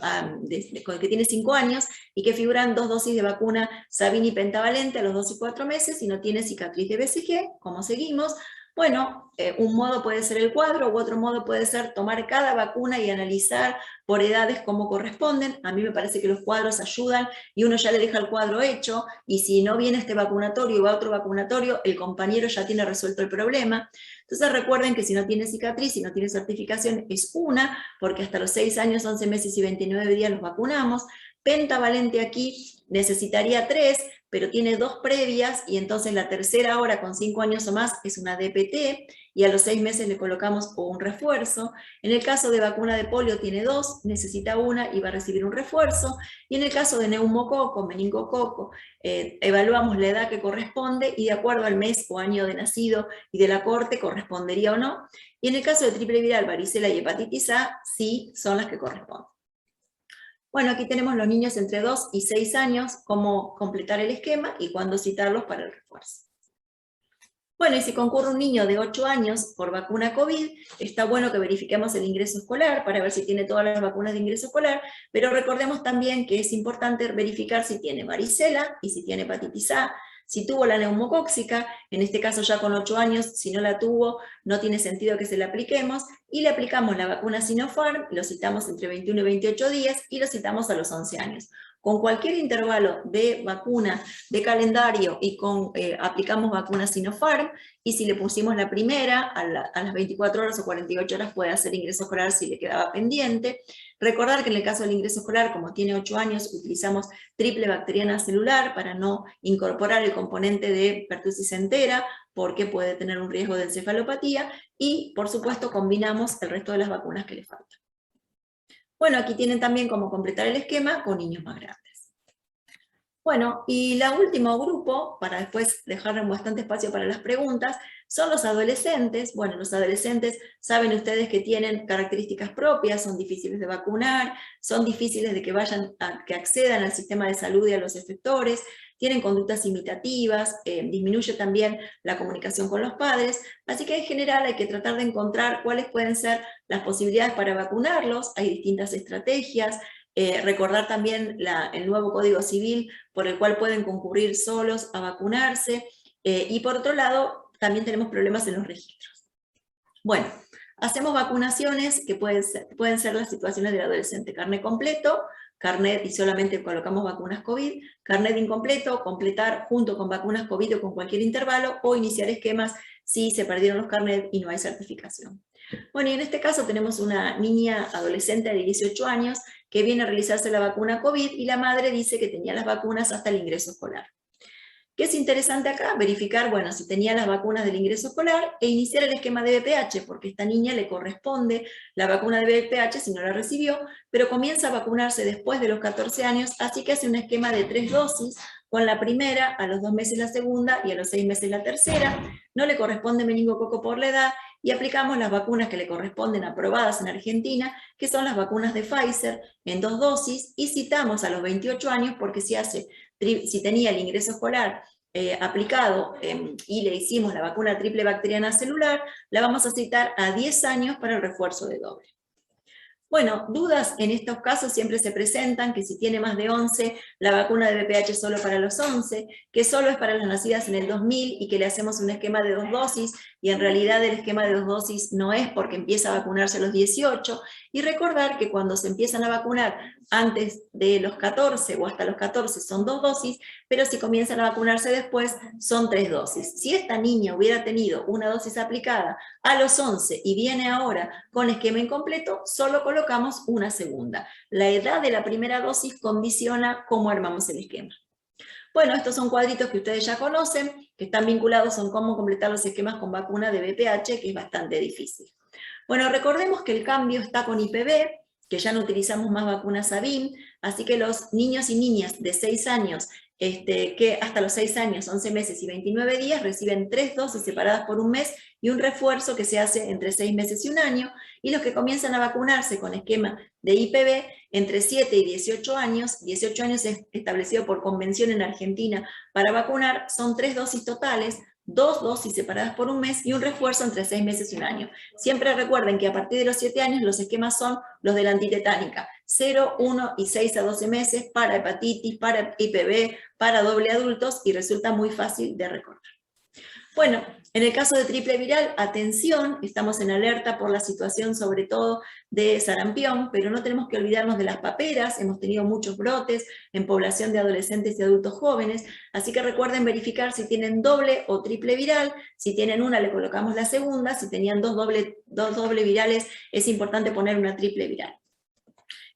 tiene 5 años, y que figuran 2 dosis de vacuna Sabini pentavalente a los 2 y 4 meses, y no tiene cicatriz de BCG. ¿Cómo seguimos? Bueno, un modo puede ser el cuadro, u otro modo puede ser tomar cada vacuna y analizar por edades cómo corresponden. A mí me parece que los cuadros ayudan y uno ya le deja el cuadro hecho, y si no viene este vacunatorio y va a otro vacunatorio, el compañero ya tiene resuelto el problema. Entonces recuerden que si no tiene cicatriz, si no tiene certificación, es una, porque hasta los 6 años, 11 meses y 29 días los vacunamos. Pentavalente aquí necesitaría 3, pero tiene 2 previas, y entonces la tercera ahora con 5 años o más es una DPT, y a los 6 meses le colocamos un refuerzo. En el caso de vacuna de polio tiene 2, necesita 1 y va a recibir un refuerzo. Y en el caso de neumococo, meningococo, evaluamos la edad que corresponde, y de acuerdo al mes o año de nacido y de la corte correspondería o no. Y en el caso de triple viral, varicela y hepatitis A, sí son las que corresponden. Bueno, aquí tenemos los niños entre 2 y 6 años, cómo completar el esquema y cuándo citarlos para el refuerzo. Bueno, y si concurre un niño de 8 años por vacuna COVID, está bueno que verifiquemos el ingreso escolar para ver si tiene todas las vacunas de ingreso escolar, pero recordemos también que es importante verificar si tiene varicela y si tiene hepatitis A, si tuvo la neumocóxica, en este caso ya con 8 años, si no la tuvo, no tiene sentido que se la apliquemos, y le aplicamos la vacuna Sinopharm, lo citamos entre 21 y 28 días, y lo citamos a los 11 años. Con cualquier intervalo de vacuna de calendario y aplicamos vacuna Sinopharm, y si le pusimos la primera, a las 24 horas o 48 horas puede hacer ingreso escolar si le quedaba pendiente. Recordar que en el caso del ingreso escolar, como tiene 8 años, utilizamos triple bacteriana celular para no incorporar el componente de pertussis entera, porque puede tener un riesgo de encefalopatía, y por supuesto combinamos el resto de las vacunas que le faltan. Bueno, aquí tienen también cómo completar el esquema con niños más grandes. Bueno, y el último grupo, para después dejar bastante espacio para las preguntas, son los adolescentes. Bueno, los adolescentes saben ustedes que tienen características propias, son difíciles de vacunar, son difíciles de que accedan al sistema de salud y a los efectores, tienen conductas imitativas, disminuye también la comunicación con los padres, así que en general hay que tratar de encontrar cuáles pueden ser las posibilidades para vacunarlos. Hay distintas estrategias. Recordar también el nuevo Código Civil por el cual pueden concurrir solos a vacunarse, y por otro lado también tenemos problemas en los registros. Bueno, hacemos vacunaciones que pueden ser las situaciones del adolescente: carnet completo, carnet y solamente colocamos vacunas COVID, carnet incompleto, completar junto con vacunas COVID o con cualquier intervalo, o iniciar esquemas si se perdieron los carnets y no hay certificación. Bueno, y en este caso tenemos una niña adolescente de 18 años que viene a realizarse la vacuna COVID, y la madre dice que tenía las vacunas hasta el ingreso escolar. ¿Qué es interesante acá? Verificar, bueno, si tenía las vacunas del ingreso escolar e iniciar el esquema de VPH, porque a esta niña le corresponde la vacuna de VPH si no la recibió, pero comienza a vacunarse después de los 14 años, así que hace un esquema de 3 dosis, con la primera, a los 2 meses la segunda y a los 6 meses la tercera. No le corresponde meningococo por la edad, y aplicamos las vacunas que le corresponden aprobadas en Argentina, que son las vacunas de Pfizer, en 2 dosis, y citamos a los 28 años, porque si tenía el ingreso escolar aplicado y le hicimos la vacuna triple bacteriana celular, la vamos a citar a 10 años para el refuerzo de doble. Bueno, dudas en estos casos siempre se presentan: que si tiene más de 11, la vacuna de VPH es solo para los 11, que solo es para las nacidas en el 2000 y que le hacemos un esquema de 2 dosis, y en realidad el esquema de 2 dosis no es, porque empieza a vacunarse a los 18, y recordar que cuando se empiezan a vacunar antes de los 14 o hasta los 14 son 2 dosis, pero si comienzan a vacunarse después son 3 dosis. Si esta niña hubiera tenido una dosis aplicada a los 11 y viene ahora con esquema incompleto, solo colocamos una segunda. La edad de la primera dosis condiciona cómo armamos el esquema. Bueno, estos son cuadritos que ustedes ya conocen, que están vinculados con cómo completar los esquemas con vacuna de VPH, que es bastante difícil. Bueno, recordemos que el cambio está con IPV, que ya no utilizamos más vacunas Sabin, así que los niños y niñas de 6 años, que hasta los 6 años, 11 meses y 29 días, reciben 3 dosis separadas por un mes y un refuerzo que se hace entre 6 meses y un año, y los que comienzan a vacunarse con esquema de IPV entre 7 y 18 años es establecido por convención en Argentina para vacunar, son 3 dosis totales, 2 dosis separadas por un mes y un refuerzo entre 6 meses y un año. Siempre recuerden que a partir de los 7 años los esquemas son los de la antitetánica, 0, 1 y 6 a 12 meses para hepatitis, para IPV, para doble adultos, y resulta muy fácil de recordar. Bueno, en el caso de triple viral, atención, estamos en alerta por la situación sobre todo de sarampión, pero no tenemos que olvidarnos de las paperas, hemos tenido muchos brotes en población de adolescentes y adultos jóvenes, así que recuerden verificar si tienen doble o triple viral, si tienen una le colocamos la segunda, si tenían dos doble virales es importante poner una triple viral.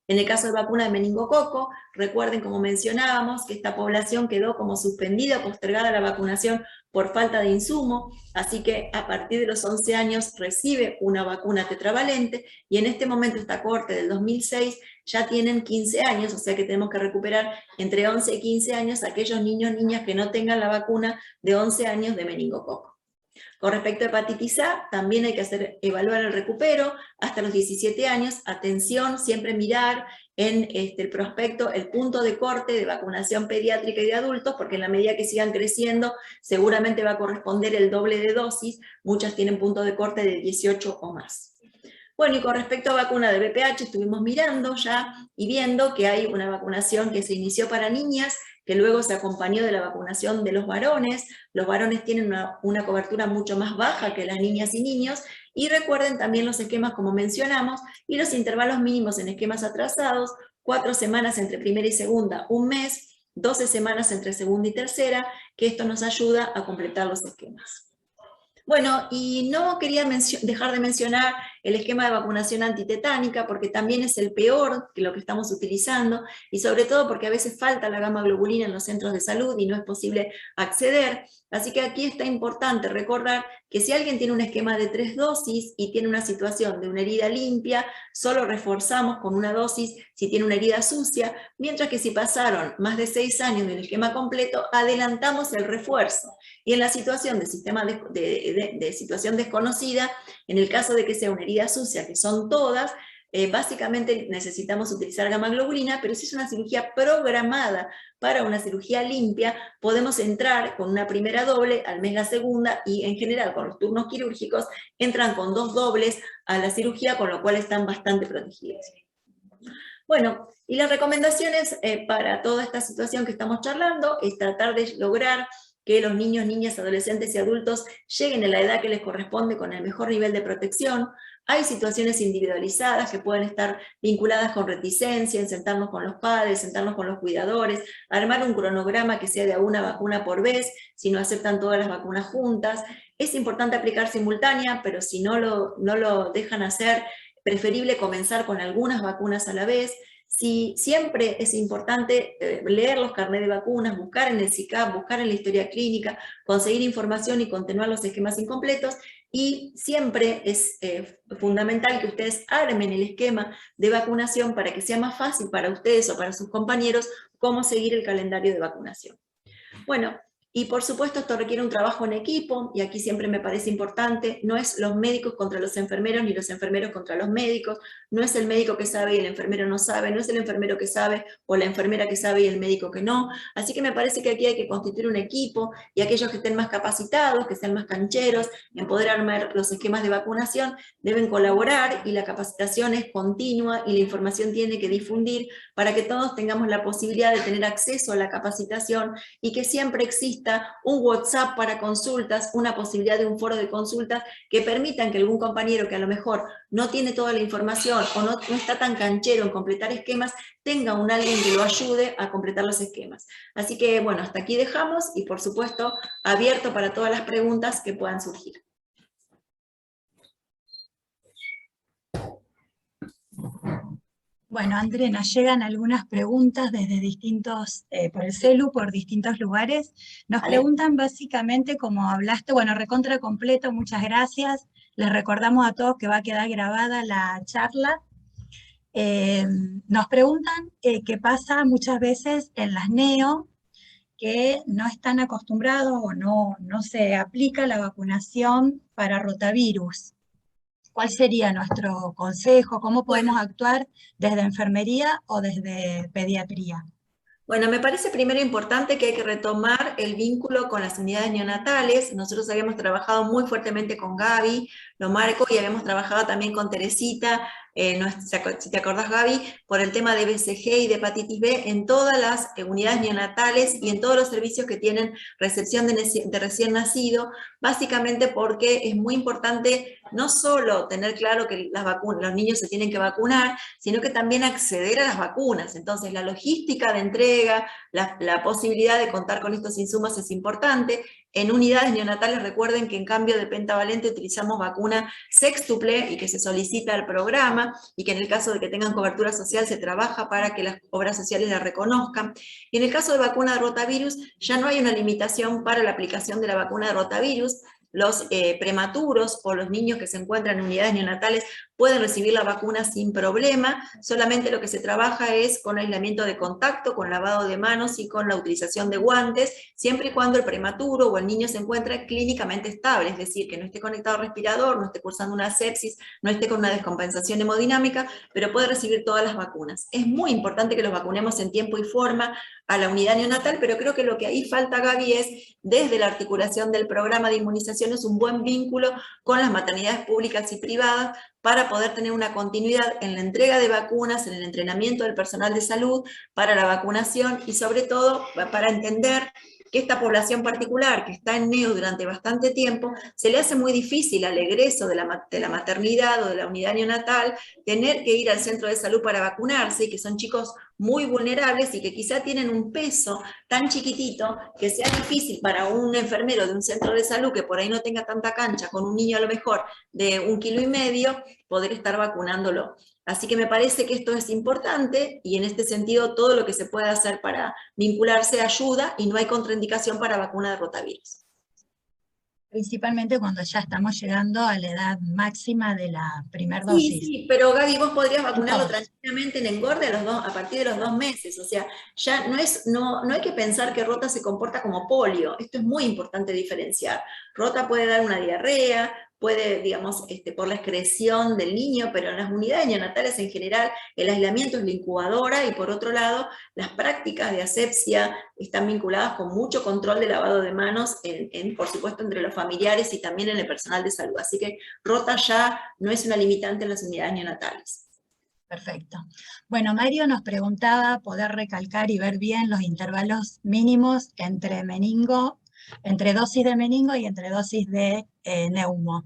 En el caso de vacuna de meningococo, recuerden, como mencionábamos, que esta población quedó como suspendida, postergada la vacunación por falta de insumo, así que a partir de los 11 años recibe una vacuna tetravalente, y en este momento esta cohorte del 2006 ya tienen 15 años, o sea que tenemos que recuperar entre 11 y 15 años a aquellos niños y niñas que no tengan la vacuna de 11 años de meningococo. Con respecto a hepatitis A, también hay que evaluar el recupero hasta los 17 años. Atención, siempre mirar en el prospecto el punto de corte de vacunación pediátrica y de adultos, porque en la medida que sigan creciendo, seguramente va a corresponder el doble de dosis. Muchas tienen punto de corte de 18 o más. Bueno, y con respecto a vacuna de VPH, estuvimos mirando ya y viendo que hay una vacunación que se inició para niñas, que luego se acompañó de la vacunación de los varones. Los varones tienen una cobertura mucho más baja que las niñas y niños, y recuerden también los esquemas como mencionamos, y los intervalos mínimos en esquemas atrasados, 4 semanas entre primera y segunda, un mes, 12 semanas entre segunda y tercera, que esto nos ayuda a completar los esquemas. Bueno, y no quería dejar de mencionar el esquema de vacunación antitetánica, porque también es el peor que lo que estamos utilizando, y sobre todo porque a veces falta la gamma globulina en los centros de salud y no es posible acceder. Así que aquí está importante recordar que si alguien tiene un esquema de 3 dosis y tiene una situación de una herida limpia, solo reforzamos con una dosis si tiene una herida sucia, mientras que si pasaron más de 6 años del esquema completo, adelantamos el refuerzo. Y en la situación de situación desconocida, en el caso de que sea una herida sucia, que son todas, básicamente necesitamos utilizar gamma globulina, pero si es una cirugía programada para una cirugía limpia, podemos entrar con una primera doble, al mes la segunda, y en general con los turnos quirúrgicos entran con 2 dobles a la cirugía, con lo cual están bastante protegidos. Bueno, y las recomendaciones para toda esta situación que estamos charlando es tratar de lograr que los niños, niñas, adolescentes y adultos lleguen a la edad que les corresponde con el mejor nivel de protección. Hay situaciones individualizadas que pueden estar vinculadas con reticencia, en sentarnos con los padres, sentarnos con los cuidadores, armar un cronograma que sea de una vacuna por vez, si no aceptan todas las vacunas juntas. Es importante aplicar simultánea, pero si no lo dejan hacer, preferible comenzar con algunas vacunas a la vez. Si siempre es importante leer los carnets de vacunas, buscar en el SICAP, buscar en la historia clínica, conseguir información y continuar los esquemas incompletos, y siempre es fundamental que ustedes armen el esquema de vacunación para que sea más fácil para ustedes o para sus compañeros cómo seguir el calendario de vacunación. Bueno, y por supuesto esto requiere un trabajo en equipo, y aquí siempre me parece importante, no es los médicos contra los enfermeros, ni los enfermeros contra los médicos, no es el médico que sabe y el enfermero no sabe, no es el enfermero que sabe o la enfermera que sabe y el médico que no. Así que me parece que aquí hay que constituir un equipo, y aquellos que estén más capacitados, que sean más cancheros en poder armar los esquemas de vacunación, deben colaborar, y la capacitación es continua y la información tiene que difundir para que todos tengamos la posibilidad de tener acceso a la capacitación, y que siempre exista un WhatsApp para consultas, una posibilidad de un foro de consultas que permitan que algún compañero que a lo mejor no tiene toda la información o no está tan canchero en completar esquemas, tenga alguien que lo ayude a completar los esquemas. Así que bueno, hasta aquí dejamos, y por supuesto abierto para todas las preguntas que puedan surgir. Bueno, André, nos llegan algunas preguntas desde distintos, por el celu, por distintos lugares. Nos ¿Vale? preguntan básicamente, como hablaste, bueno, recontra completo, muchas gracias. Les recordamos a todos que va a quedar grabada la charla. Eh, Nos preguntan qué pasa muchas veces en las NEO, que no están acostumbrados o no se aplica la vacunación para rotavirus. ¿Cuál sería nuestro consejo? ¿Cómo Bueno, podemos actuar desde enfermería o desde pediatría? Bueno, me parece primero importante que hay que retomar el vínculo con las unidades neonatales. Nosotros habíamos trabajado muy fuertemente con Gaby, lo marco, y habíamos trabajado también con Teresita, si te acordás Gaby, por el tema de BCG y de hepatitis B en todas las unidades neonatales y en todos los servicios que tienen recepción de recién nacido, básicamente porque es muy importante no solo tener claro que los niños se tienen que vacunar, sino que también acceder a las vacunas. Entonces, la logística de entrega, la posibilidad de contar con estos insumos es importante. En unidades neonatales, recuerden que en cambio de pentavalente utilizamos vacuna sextuple y que se solicita al programa, y que en el caso de que tengan cobertura social se trabaja para que las obras sociales la reconozcan. Y en el caso de vacuna de rotavirus, ya no hay una limitación para la aplicación de la vacuna de rotavirus. Los prematuros o los niños que se encuentran en unidades neonatales pueden recibir la vacuna sin problema, solamente lo que se trabaja es con aislamiento de contacto, con lavado de manos y con la utilización de guantes, siempre y cuando el prematuro o el niño se encuentre clínicamente estable, es decir, que no esté conectado al respirador, no esté cursando una sepsis, no esté con una descompensación hemodinámica, pero puede recibir todas las vacunas. Es muy importante que los vacunemos en tiempo y forma a la unidad neonatal, pero creo que lo que ahí falta, Gaby, es desde la articulación del programa de inmunizaciones un buen vínculo con las maternidades públicas y privadas para poder tener una continuidad en la entrega de vacunas, en el entrenamiento del personal de salud para la vacunación y sobre todo para entender que esta población particular que está en NEO durante bastante tiempo, se le hace muy difícil al egreso de la maternidad o de la unidad neonatal tener que ir al centro de salud para vacunarse, y que son chicos muy vulnerables y que quizá tienen un peso tan chiquitito que sea difícil para un enfermero de un centro de salud que por ahí no tenga tanta cancha con un niño a lo mejor de 1,5 kilos poder estar vacunándolo. Así que me parece que esto es importante y en este sentido todo lo que se pueda hacer para vincularse ayuda y no hay contraindicación para vacuna de rotavirus. Principalmente cuando ya estamos llegando a la edad máxima de la primera Sí, dosis. sí, pero Gaby, vos podrías En vacunarlo todos. tranquilamente en engorde a partir de los 2 meses. O sea, ya no hay que pensar que Rota se comporta como polio. Esto es muy importante diferenciar. Rota puede dar una diarrea, puede, digamos, por la excreción del niño, pero en las unidades neonatales en general el aislamiento es la incubadora, y por otro lado, las prácticas de asepsia están vinculadas con mucho control de lavado de manos, por supuesto, entre los familiares y también en el personal de salud. Así que Rota ya no es una limitante en las unidades neonatales. Perfecto. Bueno, Mario nos preguntaba poder recalcar y ver bien los intervalos mínimos entre dosis de meningo y entre dosis de neumo.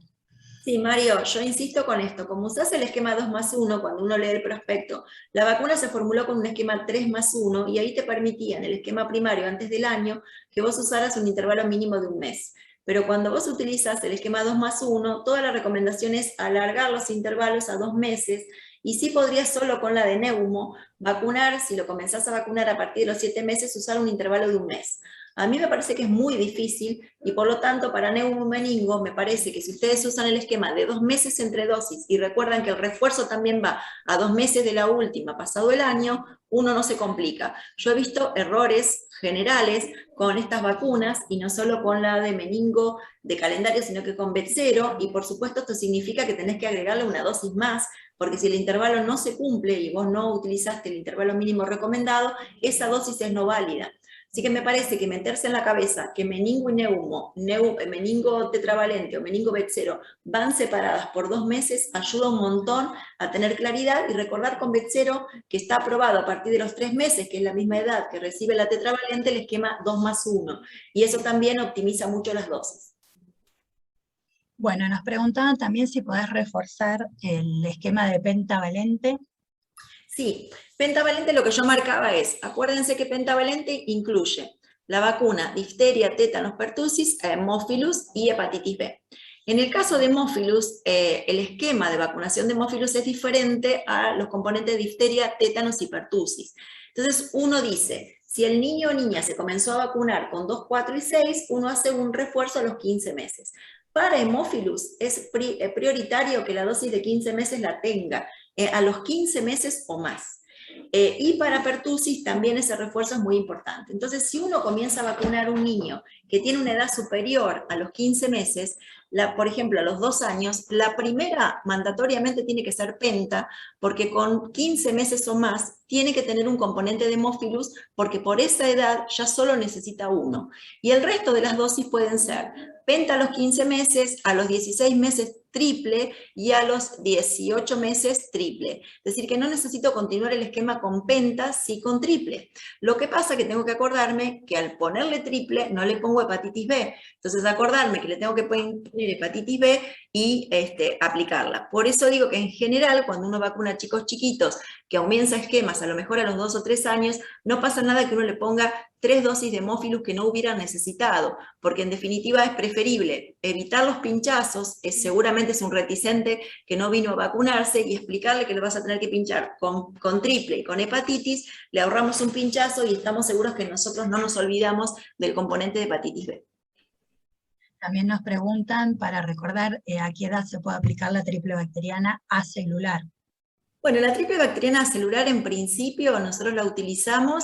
Sí, Mario, yo insisto con esto, como usás el esquema 2+1 cuando uno lee el prospecto, la vacuna se formuló con un esquema 3+1 y ahí te permitía en el esquema primario antes del año que vos usaras un intervalo mínimo de un mes. Pero cuando vos utilizas el esquema 2+1, toda la recomendación es alargar los intervalos a 2 meses, y sí podrías solo con la de neumo vacunar, si lo comenzás a vacunar a partir de los 7 meses, usar un intervalo de un mes. A mí me parece que es muy difícil y por lo tanto para neumomeningo me parece que si ustedes usan el esquema de 2 meses entre dosis y recuerdan que el refuerzo también va a 2 meses de la última pasado el año, uno no se complica. Yo he visto errores generales con estas vacunas y no solo con la de meningo de calendario, sino que con Bexero, y por supuesto esto significa que tenés que agregarle una dosis más, porque si el intervalo no se cumple y vos no utilizaste el intervalo mínimo recomendado, esa dosis es no válida. Así que me parece que meterse en la cabeza que meningo y neumo, meningo tetravalente o meningo Bexero van separadas por 2 meses ayuda un montón a tener claridad, y recordar con Bexero que está aprobado a partir de los 3 meses, que es la misma edad que recibe la tetravalente, el esquema 2+1, y eso también optimiza mucho las dosis. Bueno, nos preguntaban también si podés reforzar el esquema de pentavalente. Sí, pentavalente lo que yo marcaba es, acuérdense que pentavalente incluye la vacuna difteria, tétanos, pertussis, hemófilus y hepatitis B. En el caso de Hémophilus, el esquema de vacunación de Hémophilus es diferente a los componentes de difteria, tétanos y pertusis. Entonces uno dice, si el niño o niña se comenzó a vacunar con 2, 4 y 6, uno hace un refuerzo a los 15 meses. Para Hémophilus es prioritario que la dosis de 15 meses la tenga a los 15 meses o más. Y para pertusis también ese refuerzo es muy importante. Entonces, si uno comienza a vacunar a un niño que tiene una edad superior a los 15 meses, por ejemplo, a los 2 años, la primera mandatoriamente tiene que ser penta, porque con 15 meses o más tiene que tener un componente de Hémophilus, porque por esa edad ya solo necesita uno. Y el resto de las dosis pueden ser penta a los 15 meses, a los 16 meses triple y a los 18 meses triple. Es decir, que no necesito continuar el esquema con penta, sí con triple. Lo que pasa es que tengo que acordarme que al ponerle triple no le pongo hepatitis B. Entonces acordarme que le tengo que poner hepatitis B y aplicarla. Por eso digo que en general cuando uno vacuna a chicos chiquitos que aumenta esquemas a lo mejor a los 2 o 3 años, no pasa nada que uno le ponga 3 dosis de Hémophilus que no hubieran necesitado, porque en definitiva es preferible evitar los pinchazos, seguramente es un reticente que no vino a vacunarse, y explicarle que le vas a tener que pinchar con triple y con hepatitis, le ahorramos un pinchazo y estamos seguros que nosotros no nos olvidamos del componente de hepatitis B. También nos preguntan para recordar a qué edad se puede aplicar la triple bacteriana acelular. Bueno, la triple bacteriana celular en principio nosotros la utilizamos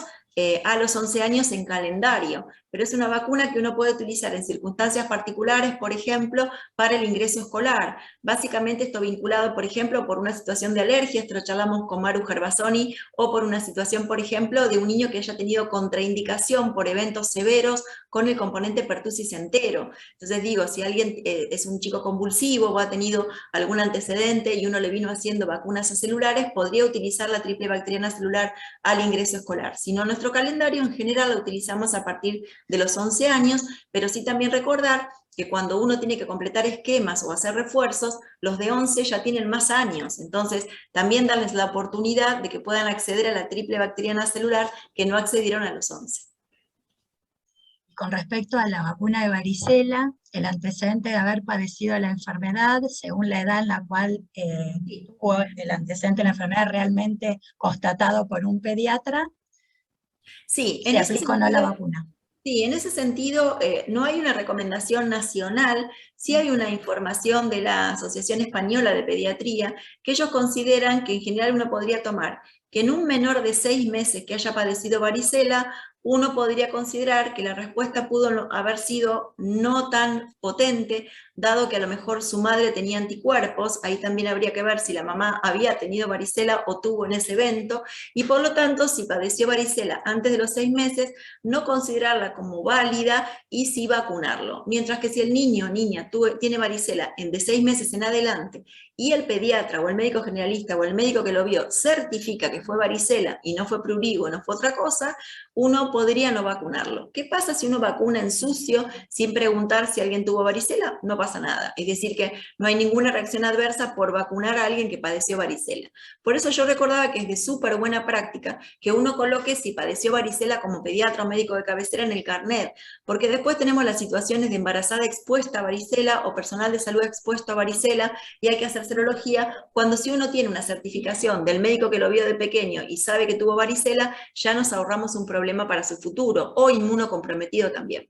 a los 11 años en calendario, pero es una vacuna que uno puede utilizar en circunstancias particulares, por ejemplo, para el ingreso escolar. Básicamente esto vinculado, por ejemplo, por una situación de alergia, esto lo charlamos con Maru Gervasoni, o por una situación, por ejemplo, de un niño que haya tenido contraindicación por eventos severos con el componente pertusis entero. Entonces digo, si alguien es un chico convulsivo o ha tenido algún antecedente y uno le vino haciendo vacunas celulares, podría utilizar la triple bacteriana celular al ingreso escolar. Si no, nuestro calendario en general lo utilizamos a partir de los 11 años, pero sí también recordar que cuando uno tiene que completar esquemas o hacer refuerzos, los de 11 ya tienen más años, entonces también darles la oportunidad de que puedan acceder a la triple bacteriana celular que no accedieron a los 11. Con respecto a la vacuna de varicela, el antecedente de haber padecido la enfermedad, según la edad en la cual tuvo el antecedente de la enfermedad realmente constatado por un pediatra, sí, se aplica o no la vacuna. Sí, en ese sentido no hay una recomendación nacional, sí hay una información de la Asociación Española de Pediatría, que ellos consideran que en general uno podría tomar que en un menor de 6 meses que haya padecido varicela, uno podría considerar que la respuesta pudo haber sido no tan potente, dado que a lo mejor su madre tenía anticuerpos, ahí también habría que ver si la mamá había tenido varicela o tuvo en ese evento, y por lo tanto, si padeció varicela antes de los 6 meses, no considerarla como válida y sí vacunarlo. Mientras que si el niño o niña tiene varicela de 6 meses en adelante y el pediatra o el médico generalista o el médico que lo vio certifica que fue varicela y no fue prurigo, no fue otra cosa, uno podría no vacunarlo. ¿Qué pasa si uno vacuna en sucio sin preguntar si alguien tuvo varicela? No pasa nada. Es decir, que no hay ninguna reacción adversa por vacunar a alguien que padeció varicela. Por eso yo recordaba que es de súper buena práctica que uno coloque si padeció varicela como pediatra o médico de cabecera en el carnet, porque después tenemos las situaciones de embarazada expuesta a varicela o personal de salud expuesto a varicela y hay que hacer serología, cuando si uno tiene una certificación del médico que lo vio de pequeño y sabe que tuvo varicela, ya nos ahorramos un problema para su futuro, o inmunocomprometido también.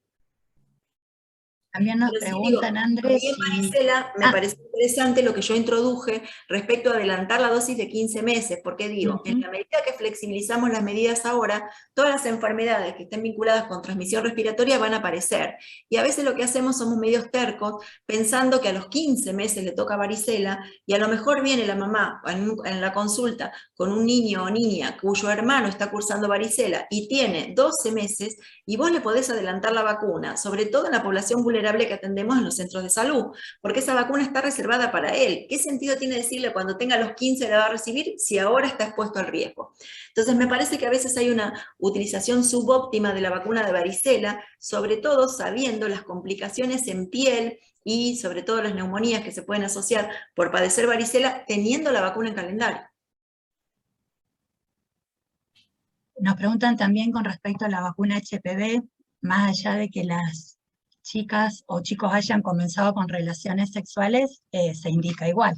También nos preguntan, Andrés, varicela, me parece interesante lo que yo introduje respecto a adelantar la dosis de 15 meses, porque digo, en la medida que flexibilizamos las medidas ahora, todas las enfermedades que estén vinculadas con transmisión respiratoria van a aparecer, y a veces lo que hacemos somos medios tercos, pensando que a los 15 meses le toca varicela, y a lo mejor viene la mamá en la consulta con un niño o niña cuyo hermano está cursando varicela y tiene 12 meses, y vos le podés adelantar la vacuna, sobre todo en la población vulnerable que atendemos en los centros de salud, porque esa vacuna está reservada para él. ¿Qué sentido tiene decirle cuando tenga los 15 la va a recibir si ahora está expuesto al riesgo? Entonces me parece que a veces hay una utilización subóptima de la vacuna de varicela, sobre todo sabiendo las complicaciones en piel y sobre todo las neumonías que se pueden asociar por padecer varicela teniendo la vacuna en calendario. Nos preguntan también con respecto a la vacuna HPV, más allá de que las chicas o chicos hayan comenzado con relaciones sexuales, se indica igual.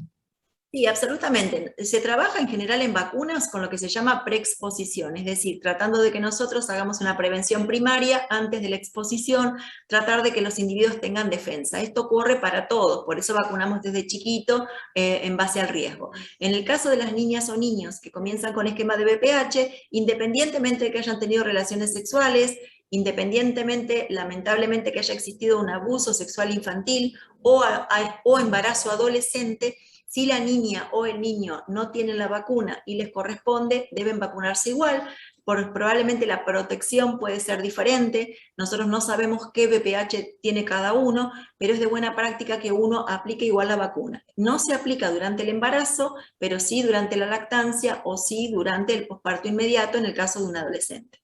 Sí, absolutamente. Se trabaja en general en vacunas con lo que se llama preexposición, es decir, tratando de que nosotros hagamos una prevención primaria antes de la exposición, tratar de que los individuos tengan defensa. Esto ocurre para todos, por eso vacunamos desde chiquito en base al riesgo. En el caso de las niñas o niños que comienzan con esquema de VPH, independientemente de que hayan tenido relaciones sexuales, independientemente, lamentablemente, que haya existido un abuso sexual infantil o embarazo adolescente, si la niña o el niño no tienen la vacuna y les corresponde, deben vacunarse igual, probablemente la protección puede ser diferente, nosotros no sabemos qué VPH tiene cada uno, pero es de buena práctica que uno aplique igual la vacuna. No se aplica durante el embarazo, pero sí durante la lactancia o sí durante el posparto inmediato en el caso de un adolescente.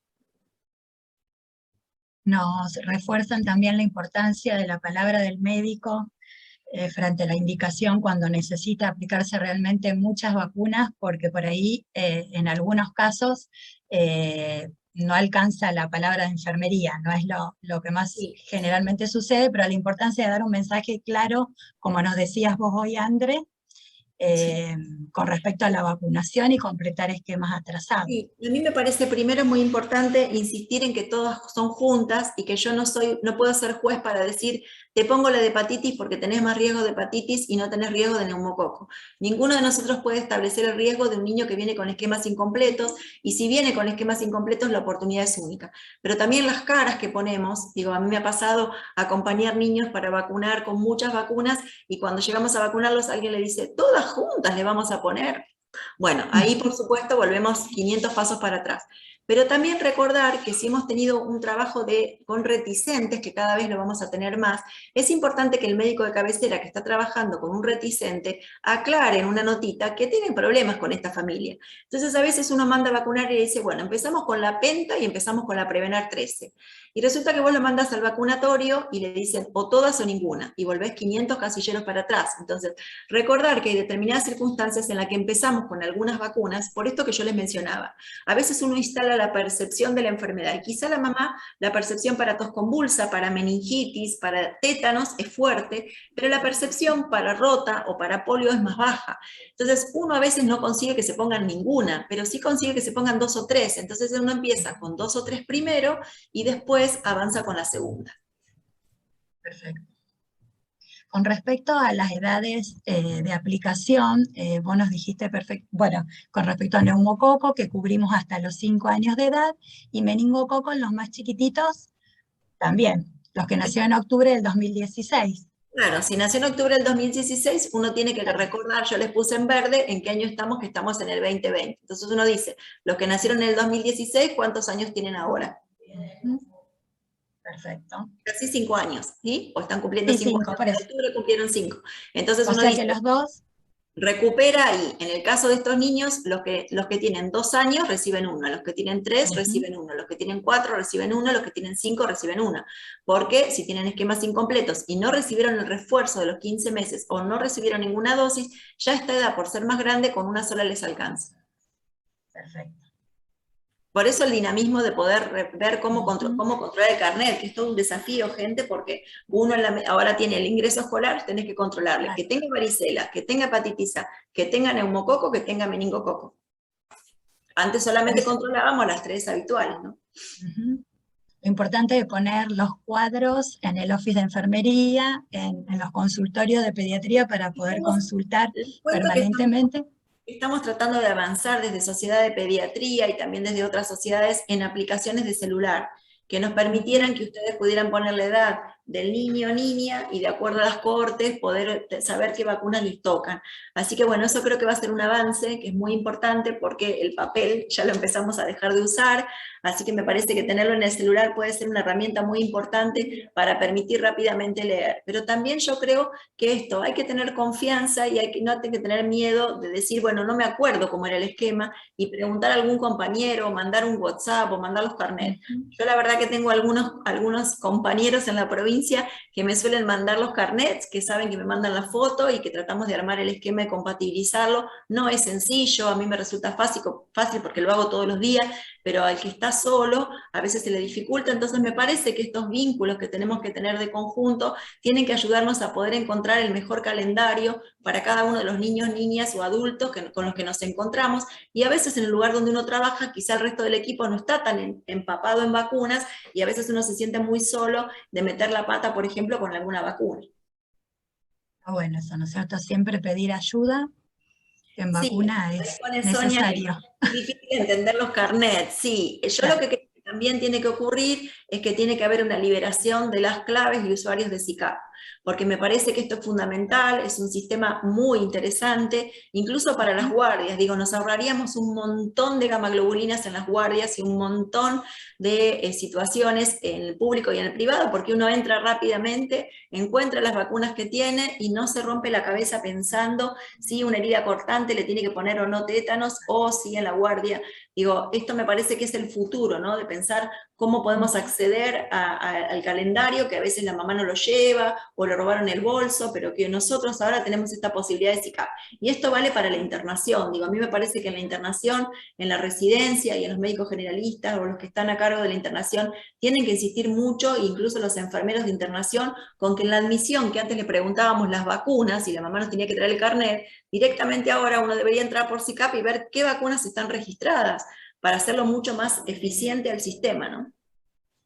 Nos refuerzan también la importancia de la palabra del médico frente a la indicación cuando necesita aplicarse realmente muchas vacunas, porque por ahí en algunos casos no alcanza la palabra de enfermería, no es lo que más Sí. generalmente sucede, pero la importancia de dar un mensaje claro, como nos decías vos hoy, André, con respecto a la vacunación y completar esquemas atrasados. Sí, a mí me parece primero muy importante insistir en que todas son juntas y que yo no puedo ser juez para decir, te pongo la de hepatitis porque tenés más riesgo de hepatitis y no tenés riesgo de neumococo. Ninguno de nosotros puede establecer el riesgo de un niño que viene con esquemas incompletos, y si viene con esquemas incompletos la oportunidad es única. Pero también las caras que ponemos, digo, a mí me ha pasado acompañar niños para vacunar con muchas vacunas, y cuando llegamos a vacunarlos alguien le dice, todas juntas le vamos a poner. Bueno, ahí por supuesto volvemos 500 pasos para atrás. Pero también recordar que si hemos tenido un trabajo con reticentes, que cada vez lo vamos a tener más, es importante que el médico de cabecera que está trabajando con un reticente aclare en una notita que tienen problemas con esta familia. Entonces a veces uno manda a vacunar y le dice, bueno, empezamos con la Penta y empezamos con la Prevenar 13. Y resulta que vos lo mandas al vacunatorio y le dicen o todas o ninguna, y volvés 500 casilleros para atrás. Entonces, recordar que hay determinadas circunstancias en las que empezamos con algunas vacunas, por esto que yo les mencionaba. A veces uno instala la percepción de la enfermedad, y quizá la mamá, la percepción para tos convulsa, para meningitis, para tétanos es fuerte, pero la percepción para rota o para polio es más baja. Entonces, uno a veces no consigue que se pongan ninguna, pero sí consigue que se pongan 2 o 3. Entonces, uno empieza con 2 o 3 primero y después avanza con la segunda. Perfecto. Con respecto a las edades de aplicación, vos nos dijiste perfecto, bueno, con respecto a neumococo, que cubrimos hasta los 5 años de edad, y meningococo en los más chiquititos, también, los que nacieron en octubre del 2016. Claro, si nació en octubre del 2016, uno tiene que recordar, yo les puse en verde, en qué año estamos, que estamos en el 2020. Entonces uno dice, los que nacieron en el 2016, ¿cuántos años tienen ahora? Perfecto. Casi 5 años, ¿sí? O están cumpliendo Sí, 5 5, años, por en eso. octubre cumplieron 5. Entonces O uno sea dice, que los dos, recupera ahí. En el caso de estos niños, los que tienen 2 años reciben 1, los que tienen 3 reciben 1, los que tienen 4 reciben 1, los que tienen 5 reciben 1. Porque si tienen esquemas incompletos y no recibieron el refuerzo de los 15 meses o no recibieron ninguna dosis, ya a esta edad, por ser más grande, con una sola les alcanza. perfecto. Por eso el dinamismo de poder ver cómo controlar el carnet, que es todo un desafío, gente, porque uno ahora tiene el ingreso escolar, tenés que controlarle, que tenga varicela, que tenga hepatitis A, que tenga neumococo, que tenga meningococo. Antes solamente controlábamos las 3 habituales, ¿no? Lo importante es poner los cuadros en el office de enfermería, en los consultorios de pediatría para poder consultar permanentemente. Estamos tratando de avanzar desde Sociedad de Pediatría y también desde otras sociedades en aplicaciones de celular, que nos permitieran que ustedes pudieran poner la edad del niño o niña y de acuerdo a las cohortes poder saber qué vacunas les tocan. Así que bueno, eso creo que va a ser un avance que es muy importante porque el papel ya lo empezamos a dejar de usar, así que me parece que tenerlo en el celular puede ser una herramienta muy importante para permitir rápidamente leer. Pero también yo creo que esto hay que tener confianza y no hay que tener miedo de decir, bueno, no me acuerdo cómo era el esquema, y preguntar a algún compañero, o mandar un WhatsApp o mandar los carnets. Yo la verdad que tengo algunos compañeros en la provincia provincia que me suelen mandar los carnets, que saben que me mandan la foto y que tratamos de armar el esquema y compatibilizarlo. No es sencillo, a mí me resulta fácil porque lo hago todos los días, pero al que está solo a veces se le dificulta. Entonces me parece que estos vínculos que tenemos que tener de conjunto tienen que ayudarnos a poder encontrar el mejor calendario para cada uno de los niños, niñas o adultos con los que nos encontramos, y a veces en el lugar donde uno trabaja, quizá el resto del equipo no está tan empapado en vacunas, y a veces uno se siente muy solo de meter la pata, por ejemplo, con alguna vacuna. Bueno, eso, ¿no es cierto? Siempre pedir ayuda en Sí, vacuna ahí es pone Sonia que necesario. es difícil entender los carnets. Sí, yo lo Claro. que creo que también tiene que ocurrir es que tiene que haber una liberación de las claves y usuarios de SICAP, porque me parece que esto es fundamental, es un sistema muy interesante, incluso para las guardias. Digo, nos ahorraríamos un montón de gamaglobulinas en las guardias y un montón de situaciones en el público y en el privado, porque uno entra rápidamente, encuentra las vacunas que tiene y no se rompe la cabeza pensando si una herida cortante le tiene que poner o no tétanos, o si en la guardia. Digo, esto me parece que es el futuro, ¿no? De pensar cómo podemos acceder al calendario, que a veces la mamá no lo lleva, o le robaron el bolso, pero que nosotros ahora tenemos esta posibilidad de SICAP. Y esto vale para la internación. Digo, a mí me parece que en la internación, en la residencia y en los médicos generalistas o los que están a cargo de la internación, tienen que insistir mucho, incluso los enfermeros de internación, con que en la admisión, que antes le preguntábamos las vacunas y la mamá nos tenía que traer el carnet, directamente ahora uno debería entrar por SICAP y ver qué vacunas están registradas, para hacerlo mucho más eficiente al sistema, ¿no?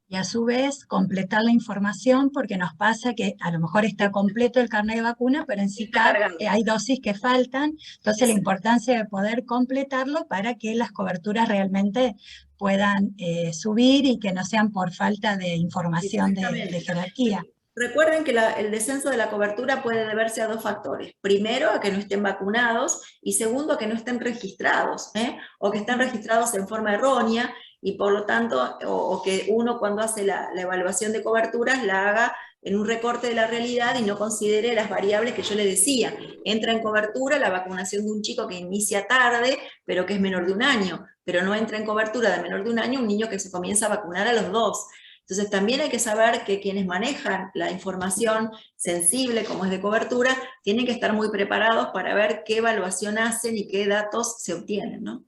Y a su vez completar la información, porque nos pasa que a lo mejor está completo el carnet de vacuna, pero en Está SICAP cargado. hay dosis que faltan, entonces la importancia de poder completarlo para que las coberturas realmente puedan subir y que no sean por falta de información de Exactamente. jerarquía. Recuerden que el descenso de la cobertura puede deberse a dos factores. Primero, a que no estén vacunados, y segundo, a que no estén registrados, o que estén registrados en forma errónea, y por lo tanto, o que uno cuando hace la evaluación de coberturas la haga en un recorte de la realidad y no considere las variables que yo le decía. Entra en cobertura la vacunación de un chico que inicia tarde, pero que es menor de un año, pero no entra en cobertura de menor de un año un niño que se comienza a vacunar a los 2. Entonces también hay que saber que quienes manejan la información sensible, como es de cobertura, tienen que estar muy preparados para ver qué evaluación hacen y qué datos se obtienen, ¿no?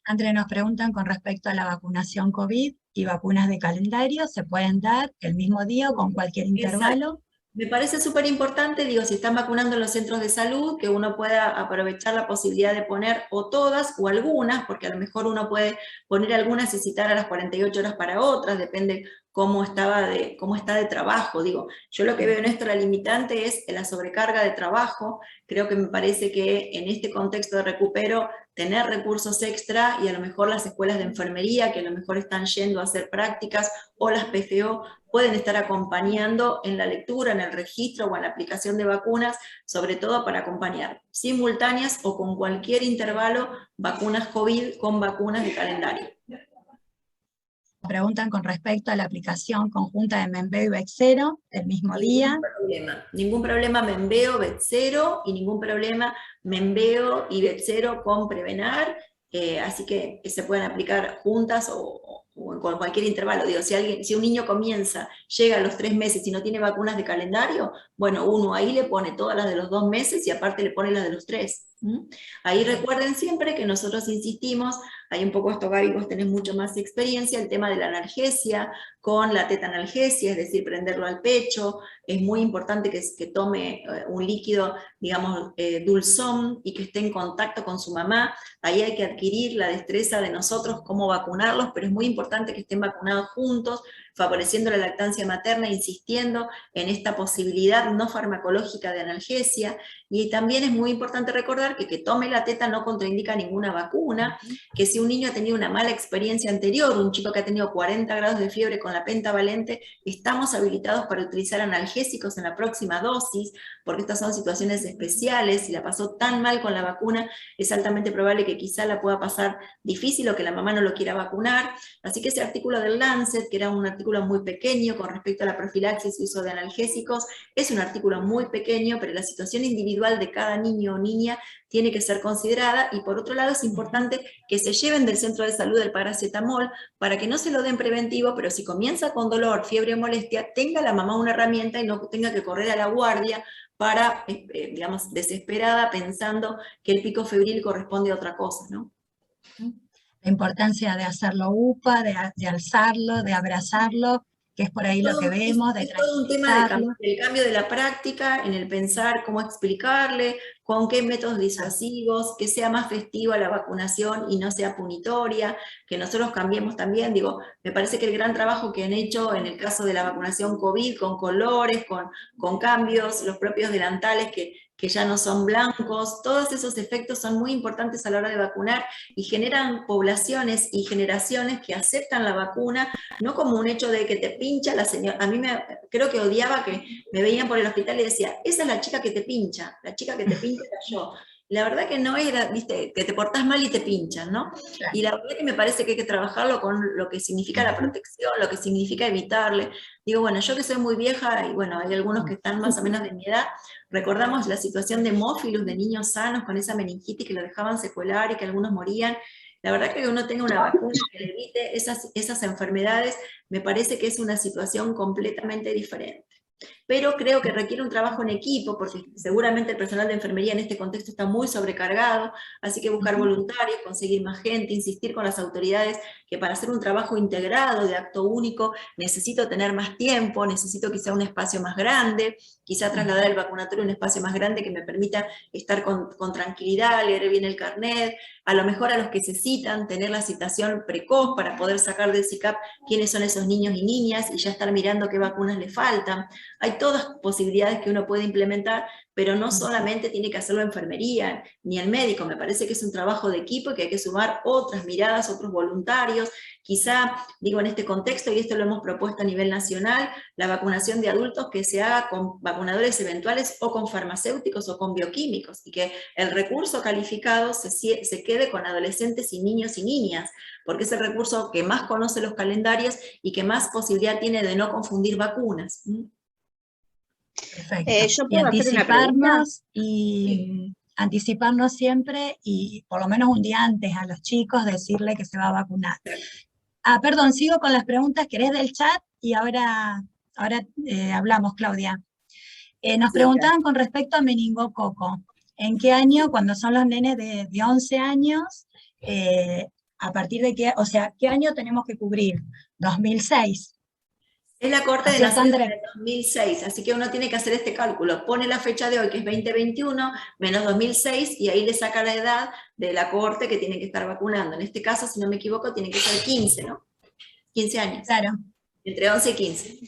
André, nos preguntan con respecto a la vacunación COVID y vacunas de calendario, ¿se pueden dar el mismo día o con cualquier Exacto. intervalo? Me parece súper importante, digo, si están vacunando en los centros de salud, que uno pueda aprovechar la posibilidad de poner o todas o algunas, porque a lo mejor uno puede poner algunas y citar a las 48 horas para otras, depende cómo está de trabajo. Digo, yo lo que veo en esto, la limitante es la sobrecarga de trabajo. Creo que me parece que en este contexto de recupero, tener recursos extra, y a lo mejor las escuelas de enfermería, que a lo mejor están yendo a hacer prácticas, o las PFO, pueden estar acompañando en la lectura, en el registro o en la aplicación de vacunas, sobre todo para acompañar simultáneas o con cualquier intervalo vacunas COVID con vacunas de calendario. Preguntan con respecto a la aplicación conjunta de Membeo y Bexero el mismo día. Ningún problema Membeo, Bexero, y ningún problema Membeo y Bexero con Prevenar, así que se pueden aplicar juntas o con cualquier intervalo. Digo, si un niño comienza, llega a los 3 meses y no tiene vacunas de calendario, bueno, uno ahí le pone todas las de los 2 meses y aparte le pone las de los 3. Ahí recuerden siempre que nosotros insistimos, hay un poco esto, Gaby, vos tenés mucho más experiencia, el tema de la analgesia con la tetanalgesia, es decir, prenderlo al pecho. Es muy importante que tome un líquido, digamos, dulzón, y que esté en contacto con su mamá. Ahí hay que adquirir la destreza de nosotros cómo vacunarlos, pero es muy importante que estén vacunados juntos, favoreciendo la lactancia materna, insistiendo en esta posibilidad no farmacológica de analgesia. Y también es muy importante recordar que tome la teta no contraindica ninguna vacuna, que si un niño ha tenido una mala experiencia anterior, un chico que ha tenido 40 grados de fiebre con la pentavalente, estamos habilitados para utilizar analgésicos en la próxima dosis, porque estas son situaciones especiales. Si la pasó tan mal con la vacuna, es altamente probable que quizá la pueda pasar difícil o que la mamá no lo quiera vacunar. Así que ese artículo del Lancet, que era un artículo artículo muy pequeño con respecto a la profilaxis y uso de analgésicos, es un artículo muy pequeño, pero la situación individual de cada niño o niña tiene que ser considerada, y por otro lado es importante que se lleven del centro de salud el paracetamol para que no se lo den preventivo, pero si comienza con dolor, fiebre o molestia, tenga la mamá una herramienta y no tenga que correr a la guardia para, digamos, desesperada, pensando que el pico febril corresponde a otra cosa, ¿no? La importancia de hacerlo UPA, de alzarlo, de abrazarlo, que es por ahí lo que vemos, de Es todo un tema tranquilizarlo. del cambio de la práctica, en el pensar cómo explicarle, con qué métodos disuasivos, que sea más festiva la vacunación y no sea punitoria, que nosotros cambiemos también, digo, me parece que el gran trabajo que han hecho en el caso de la vacunación COVID, con colores, con cambios, los propios delantales que ya no son blancos, todos esos efectos son muy importantes a la hora de vacunar y generan poblaciones y generaciones que aceptan la vacuna, no como un hecho de que te pincha la señora. A mí creo que odiaba que me veían por el hospital y decía, esa es la chica que te pincha, la chica que te pincha era yo. La verdad que no era, viste, que te portás mal y te pinchan, ¿no? Y la verdad que me parece que hay que trabajarlo con lo que significa la protección, lo que significa evitarle. Digo, bueno, yo que soy muy vieja, y bueno, hay algunos que están más o menos de mi edad, recordamos la situación de hemófilos, de niños sanos con esa meningitis que lo dejaban secuelar y que algunos morían. La verdad que uno tenga una vacuna que le evite esas enfermedades, me parece que es una situación completamente diferente. Pero creo que requiere un trabajo en equipo, porque seguramente el personal de enfermería en este contexto está muy sobrecargado, así que buscar voluntarios, conseguir más gente, insistir con las autoridades que para hacer un trabajo integrado de acto único necesito tener más tiempo, necesito quizá un espacio más grande, quizá trasladar el vacunatorio a un espacio más grande que me permita estar con tranquilidad, leer bien el carnet, a lo mejor a los que se citan, tener la citación precoz para poder sacar del SICAP quiénes son esos niños y niñas y ya estar mirando qué vacunas le faltan. Hay todas posibilidades que uno puede implementar, pero no solamente tiene que hacerlo enfermería, ni el médico. Me parece que es un trabajo de equipo y que hay que sumar otras miradas, otros voluntarios. Quizá, digo, en este contexto, y esto lo hemos propuesto a nivel nacional, la vacunación de adultos que se haga con vacunadores eventuales o con farmacéuticos o con bioquímicos, y que el recurso calificado se quede con adolescentes y niños y niñas, porque es el recurso que más conoce los calendarios y que más posibilidad tiene de no confundir vacunas. Perfecto. ¿Yo puedo hacer una pregunta? Y anticiparnos siempre y por lo menos un día antes a los chicos decirle que se va a vacunar. Ah, perdón, sigo con las preguntas. ¿Querés del chat? Y ahora hablamos, Claudia. Nos preguntaban con respecto a meningococo. ¿En qué año, cuando son los nenes de 11 años, a partir de qué, o sea, qué año tenemos que cubrir? 2006. Es la corte de nacidos de 2006, así que uno tiene que hacer este cálculo. Pone la fecha de hoy, que es 2021, menos 2006, y ahí le saca la edad de la corte que tiene que estar vacunando. En este caso, si no me equivoco, tiene que ser 15, ¿no? 15 años. Claro. Entre 11 y 15.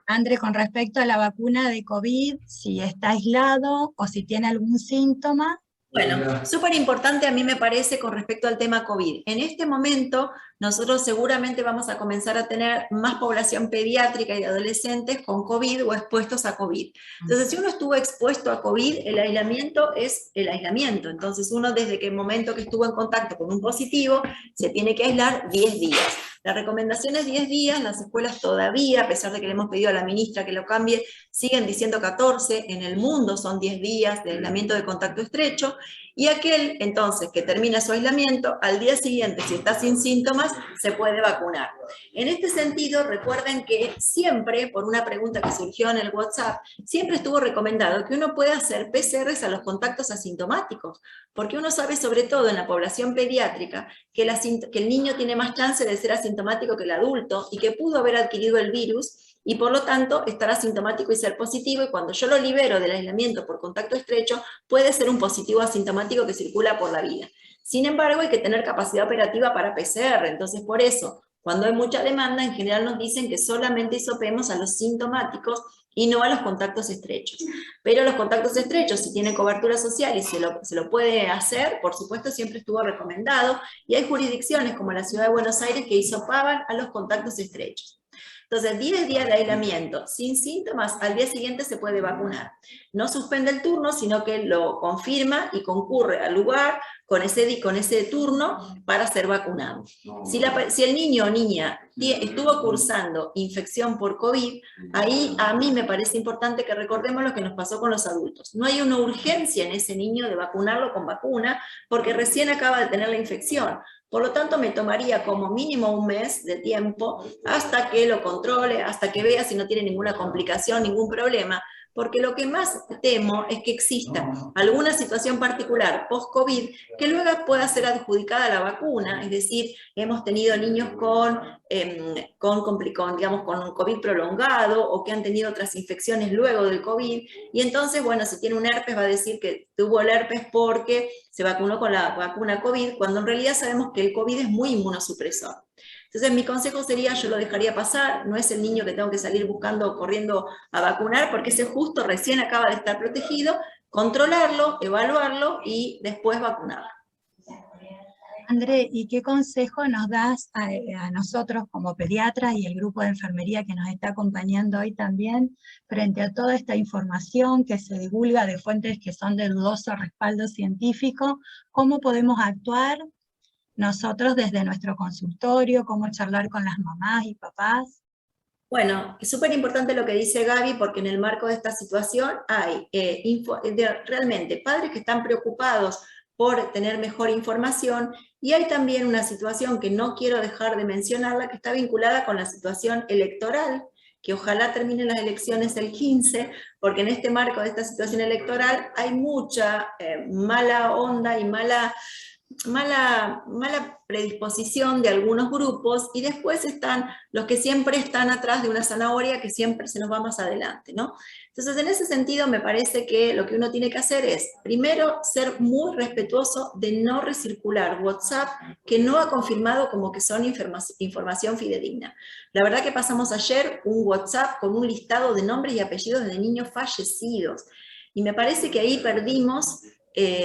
André, con respecto a la vacuna de COVID, si está aislado o si tiene algún síntoma. Bueno, súper importante a mí me parece con respecto al tema COVID. En este momento nosotros seguramente vamos a comenzar a tener más población pediátrica y de adolescentes con COVID o expuestos a COVID. Entonces, si uno estuvo expuesto a COVID, el aislamiento es el aislamiento. Entonces, uno desde que el momento que estuvo en contacto con un positivo, se tiene que aislar 10 días. La recomendación es 10 días, las escuelas todavía, a pesar de que le hemos pedido a la ministra que lo cambie, siguen diciendo 14, en el mundo son 10 días de aislamiento de contacto estrecho, y aquel entonces que termina su aislamiento, al día siguiente, si está sin síntomas, se puede vacunar. En este sentido, recuerden que siempre, por una pregunta que surgió en el WhatsApp, siempre estuvo recomendado que uno pueda hacer PCRs a los contactos asintomáticos, porque uno sabe, sobre todo en la población pediátrica, que el niño tiene más chance de ser asintomático que el adulto y que pudo haber adquirido el virus y por lo tanto estar asintomático y ser positivo, y cuando yo lo libero del aislamiento por contacto estrecho, puede ser un positivo asintomático que circula por la vida. Sin embargo, hay que tener capacidad operativa para PCR, entonces por eso, cuando hay mucha demanda, en general nos dicen que solamente hisopemos a los sintomáticos y no a los contactos estrechos. Pero los contactos estrechos, si tienen cobertura social y se lo puede hacer, por supuesto siempre estuvo recomendado, y hay jurisdicciones como la Ciudad de Buenos Aires que hisopaban a los contactos estrechos. Entonces, 10 días de aislamiento sin síntomas, al día siguiente se puede vacunar. No suspende el turno, sino que lo confirma y concurre al lugar con ese turno para ser vacunado. Si el niño o niña estuvo cursando infección por COVID, ahí a mí me parece importante que recordemos lo que nos pasó con los adultos. No hay una urgencia en ese niño de vacunarlo con vacuna, porque recién acaba de tener la infección. Por lo tanto, me tomaría como mínimo un mes de tiempo hasta que lo controle, hasta que vea si no tiene ninguna complicación, ningún problema, porque lo que más temo es que exista alguna situación particular post-COVID que luego pueda ser adjudicada a la vacuna, es decir, hemos tenido niños con un COVID prolongado o que han tenido otras infecciones luego del COVID, y entonces, bueno, si tiene un herpes va a decir que tuvo el herpes porque se vacunó con la vacuna COVID, cuando en realidad sabemos que el COVID es muy inmunosupresor. Entonces mi consejo sería, yo lo dejaría pasar, no es el niño que tengo que salir buscando, corriendo a vacunar, porque ese justo recién acaba de estar protegido, controlarlo, evaluarlo y después vacunarlo. André, ¿y qué consejo nos das a nosotros como pediatras y el grupo de enfermería que nos está acompañando hoy también, frente a toda esta información que se divulga de fuentes que son de dudoso respaldo científico? ¿Cómo podemos actuar nosotros desde nuestro consultorio? ¿Cómo charlar con las mamás y papás? Bueno, es súper importante lo que dice Gaby, porque en el marco de esta situación hay realmente padres que están preocupados por tener mejor información, y hay también una situación que no quiero dejar de mencionarla, que está vinculada con la situación electoral, que ojalá terminen las elecciones el 15, porque en este marco de esta situación electoral hay mucha mala onda y mala predisposición de algunos grupos, y después están los que siempre están atrás de una zanahoria que siempre se nos va más adelante, ¿no? Entonces, en ese sentido, me parece que lo que uno tiene que hacer es, primero, ser muy respetuoso de no recircular WhatsApp que no ha confirmado como que son información fidedigna. La verdad que pasamos ayer un WhatsApp con un listado de nombres y apellidos de niños fallecidos, y me parece que ahí perdimos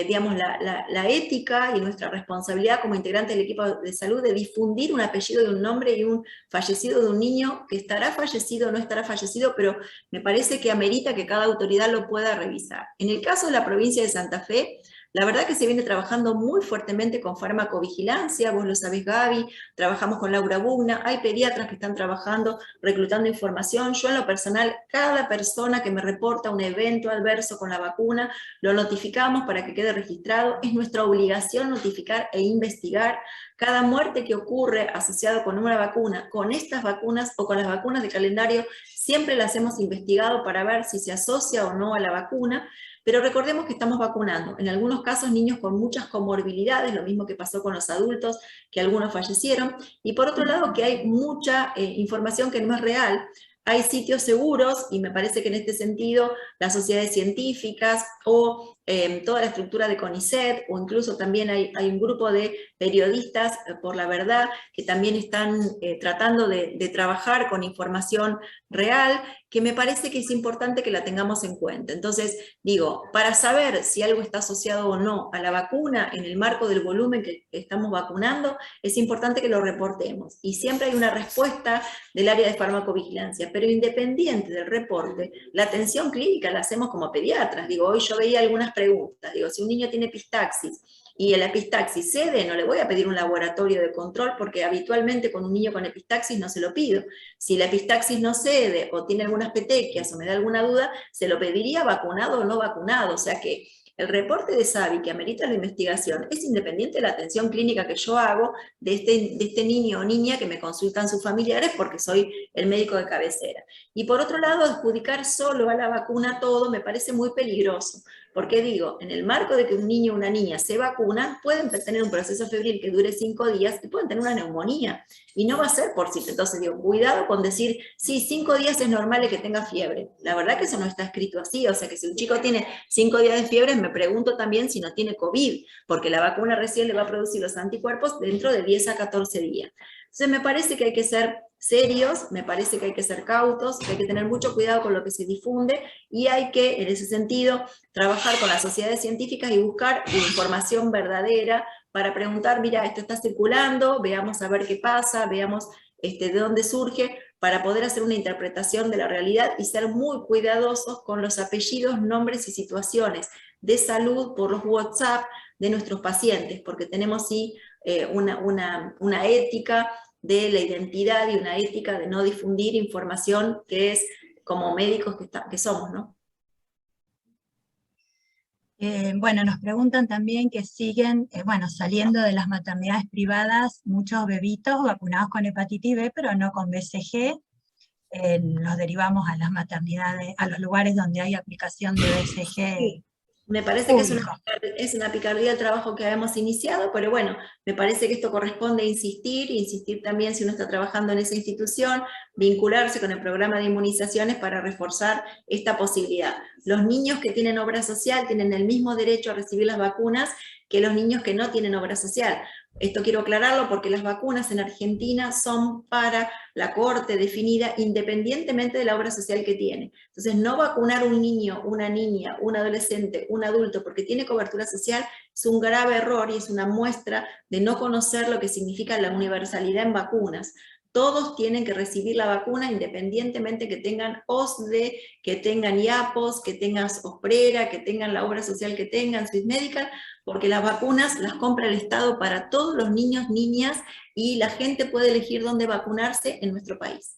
digamos, la ética y nuestra responsabilidad como integrante del equipo de salud de difundir un apellido de un nombre y un fallecido de un niño que estará fallecido o no estará fallecido, pero me parece que amerita que cada autoridad lo pueda revisar. En el caso de la provincia de Santa Fe, la verdad que se viene trabajando muy fuertemente con farmacovigilancia, vos lo sabés, Gaby, trabajamos con Laura Bugna, hay pediatras que están trabajando, reclutando información. Yo en lo personal, cada persona que me reporta un evento adverso con la vacuna, lo notificamos para que quede registrado. Es nuestra obligación notificar e investigar cada muerte que ocurre asociado con una vacuna, con estas vacunas o con las vacunas de calendario. Siempre las hemos investigado para ver si se asocia o no a la vacuna. Pero recordemos que estamos vacunando, en algunos casos niños con muchas comorbilidades, lo mismo que pasó con los adultos, que algunos fallecieron, y por otro lado que hay mucha información que no es real. Hay sitios seguros, y me parece que en este sentido las sociedades científicas o toda la estructura de CONICET, o incluso también hay un grupo de periodistas por la verdad que también están tratando de trabajar con información real, que me parece que es importante que la tengamos en cuenta. Entonces, digo, para saber si algo está asociado o no a la vacuna en el marco del volumen que estamos vacunando, es importante que lo reportemos. Y siempre hay una respuesta del área de farmacovigilancia, pero independiente del reporte, la atención clínica la hacemos como pediatras. Digo, hoy yo veía algunas preguntas. Digo, si un niño tiene epistaxis y la epistaxis cede, no le voy a pedir un laboratorio de control, porque habitualmente con un niño con epistaxis no se lo pido. Si la epistaxis no cede o tiene algunas petequias o me da alguna duda, se lo pediría vacunado o no vacunado. O sea que el reporte de SAVI que amerita la investigación es independiente de la atención clínica que yo hago de este niño o niña que me consultan sus familiares, porque soy el médico de cabecera. Y por otro lado, adjudicar solo a la vacuna todo me parece muy peligroso. Porque digo, en el marco de que un niño o una niña se vacuna, pueden tener un proceso febril que dure 5 días y pueden tener una neumonía. Y no va a ser por sí. Entonces digo, cuidado con decir, sí, 5 días es normal que tenga fiebre. La verdad que eso no está escrito así. O sea que si un chico tiene 5 días de fiebre, me pregunto también si no tiene COVID, porque la vacuna recién le va a producir los anticuerpos dentro de 10 a 14 días. Entonces me parece que hay que ser serios, me parece que hay que ser cautos, que hay que tener mucho cuidado con lo que se difunde, y hay que, en ese sentido, trabajar con las sociedades científicas y buscar información verdadera para preguntar, mira, esto está circulando, veamos a ver qué pasa, veamos de dónde surge, para poder hacer una interpretación de la realidad y ser muy cuidadosos con los apellidos, nombres y situaciones de salud por los WhatsApp de nuestros pacientes, porque tenemos sí una ética de la identidad y una ética de no difundir información que es como médicos que somos, ¿no? Bueno, nos preguntan también que siguen, bueno, saliendo de las maternidades privadas muchos bebitos vacunados con hepatitis B, pero no con BCG. Los derivamos a las maternidades, a los lugares donde hay aplicación de BCG Sí. Me parece público. que es una picardía el trabajo que hemos iniciado, pero bueno, me parece que esto corresponde insistir también si uno está trabajando en esa institución, vincularse con el programa de inmunizaciones para reforzar esta posibilidad. Los niños que tienen obra social tienen el mismo derecho a recibir las vacunas que los niños que no tienen obra social. Esto quiero aclararlo porque las vacunas en Argentina son para la cohorte definida independientemente de la obra social que tiene. Entonces, no vacunar un niño, una niña, un adolescente, un adulto porque tiene cobertura social es un grave error y es una muestra de no conocer lo que significa la universalidad en vacunas. Todos tienen que recibir la vacuna independientemente que tengan OSDE, que tengan IAPOS, que tengan OSPRERA, que tengan la obra social que tengan, Swiss Medical, porque las vacunas las compra el Estado para todos los niños, niñas, y la gente puede elegir dónde vacunarse en nuestro país.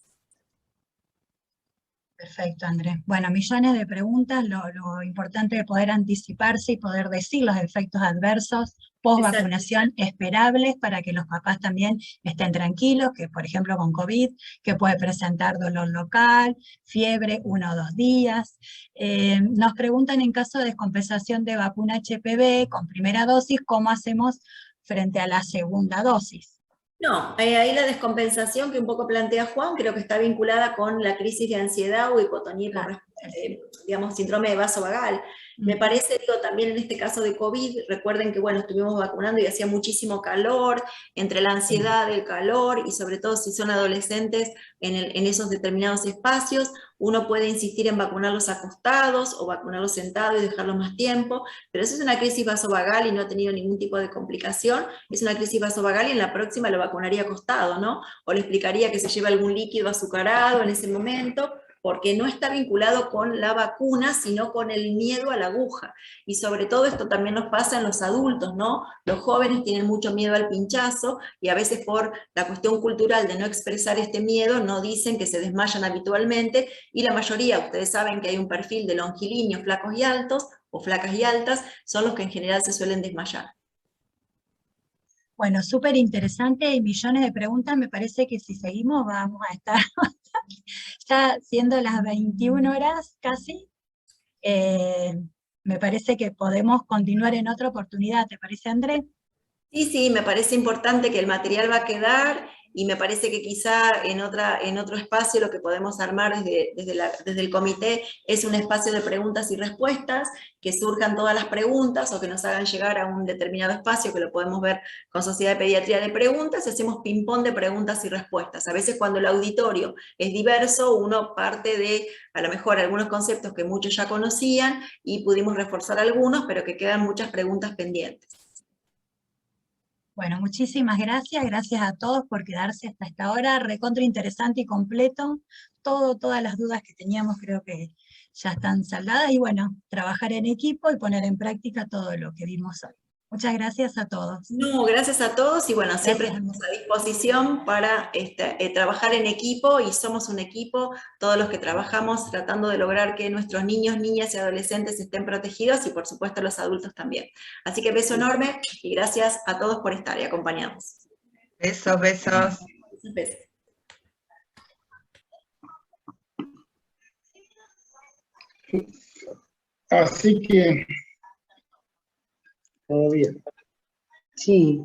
Perfecto, Andrés. Bueno, millones de preguntas, lo importante de poder anticiparse y poder decir los efectos adversos post vacunación esperables para que los papás también estén tranquilos, que por ejemplo con COVID, que puede presentar dolor local, fiebre 1 o 2 días. Nos preguntan en caso de descompensación de vacuna HPV con primera dosis, ¿cómo hacemos frente a la segunda dosis? No, ahí la descompensación que un poco plantea Juan creo que está vinculada con la crisis de ansiedad o hipotonía, digamos, síndrome de vaso vagal. Me parece, digo, también en este caso de COVID, recuerden que, bueno, estuvimos vacunando y hacía muchísimo calor, entre la ansiedad, el calor, y sobre todo si son adolescentes en esos determinados espacios, uno puede insistir en vacunarlos acostados o vacunarlos sentados y dejarlos más tiempo, pero eso es una crisis vasovagal y no ha tenido ningún tipo de complicación, es una crisis vasovagal y en la próxima lo vacunaría acostado, ¿no? O le explicaría que se lleva algún líquido azucarado en ese momento, porque no está vinculado con la vacuna, sino con el miedo a la aguja. Y sobre todo esto también nos pasa en los adultos, ¿no? Los jóvenes tienen mucho miedo al pinchazo y a veces por la cuestión cultural de no expresar este miedo, no dicen que se desmayan habitualmente, y la mayoría, ustedes saben que hay un perfil de longilíneos flacos y altos, o flacas y altas, son los que en general se suelen desmayar. Bueno, súper interesante y millones de preguntas. Me parece que si seguimos vamos a estar ya siendo las 21 horas casi. Me parece que podemos continuar en otra oportunidad. ¿Te parece, Andrés? Sí, me parece importante que el material va a quedar y me parece que quizá en otro espacio lo que podemos armar desde el comité es un espacio de preguntas y respuestas, que surjan todas las preguntas o que nos hagan llegar a un determinado espacio que lo podemos ver con Sociedad de Pediatría de Preguntas y hacemos ping-pong de preguntas y respuestas. A veces cuando el auditorio es diverso, uno parte de a lo mejor algunos conceptos que muchos ya conocían y pudimos reforzar algunos, pero que quedan muchas preguntas pendientes. Bueno, muchísimas gracias. Gracias a todos por quedarse hasta esta hora. Recontra interesante y completo. Todas las dudas que teníamos creo que ya están saldadas. Y bueno, trabajar en equipo y poner en práctica todo lo que vimos hoy. Muchas gracias a todos. No, gracias a todos y bueno, siempre estamos a disposición para trabajar en equipo y somos un equipo, todos los que trabajamos tratando de lograr que nuestros niños, niñas y adolescentes estén protegidos y por supuesto los adultos también. Así que beso enorme y gracias a todos por estar y acompañarnos. Besos. Besos. Así que todo bien. Sí.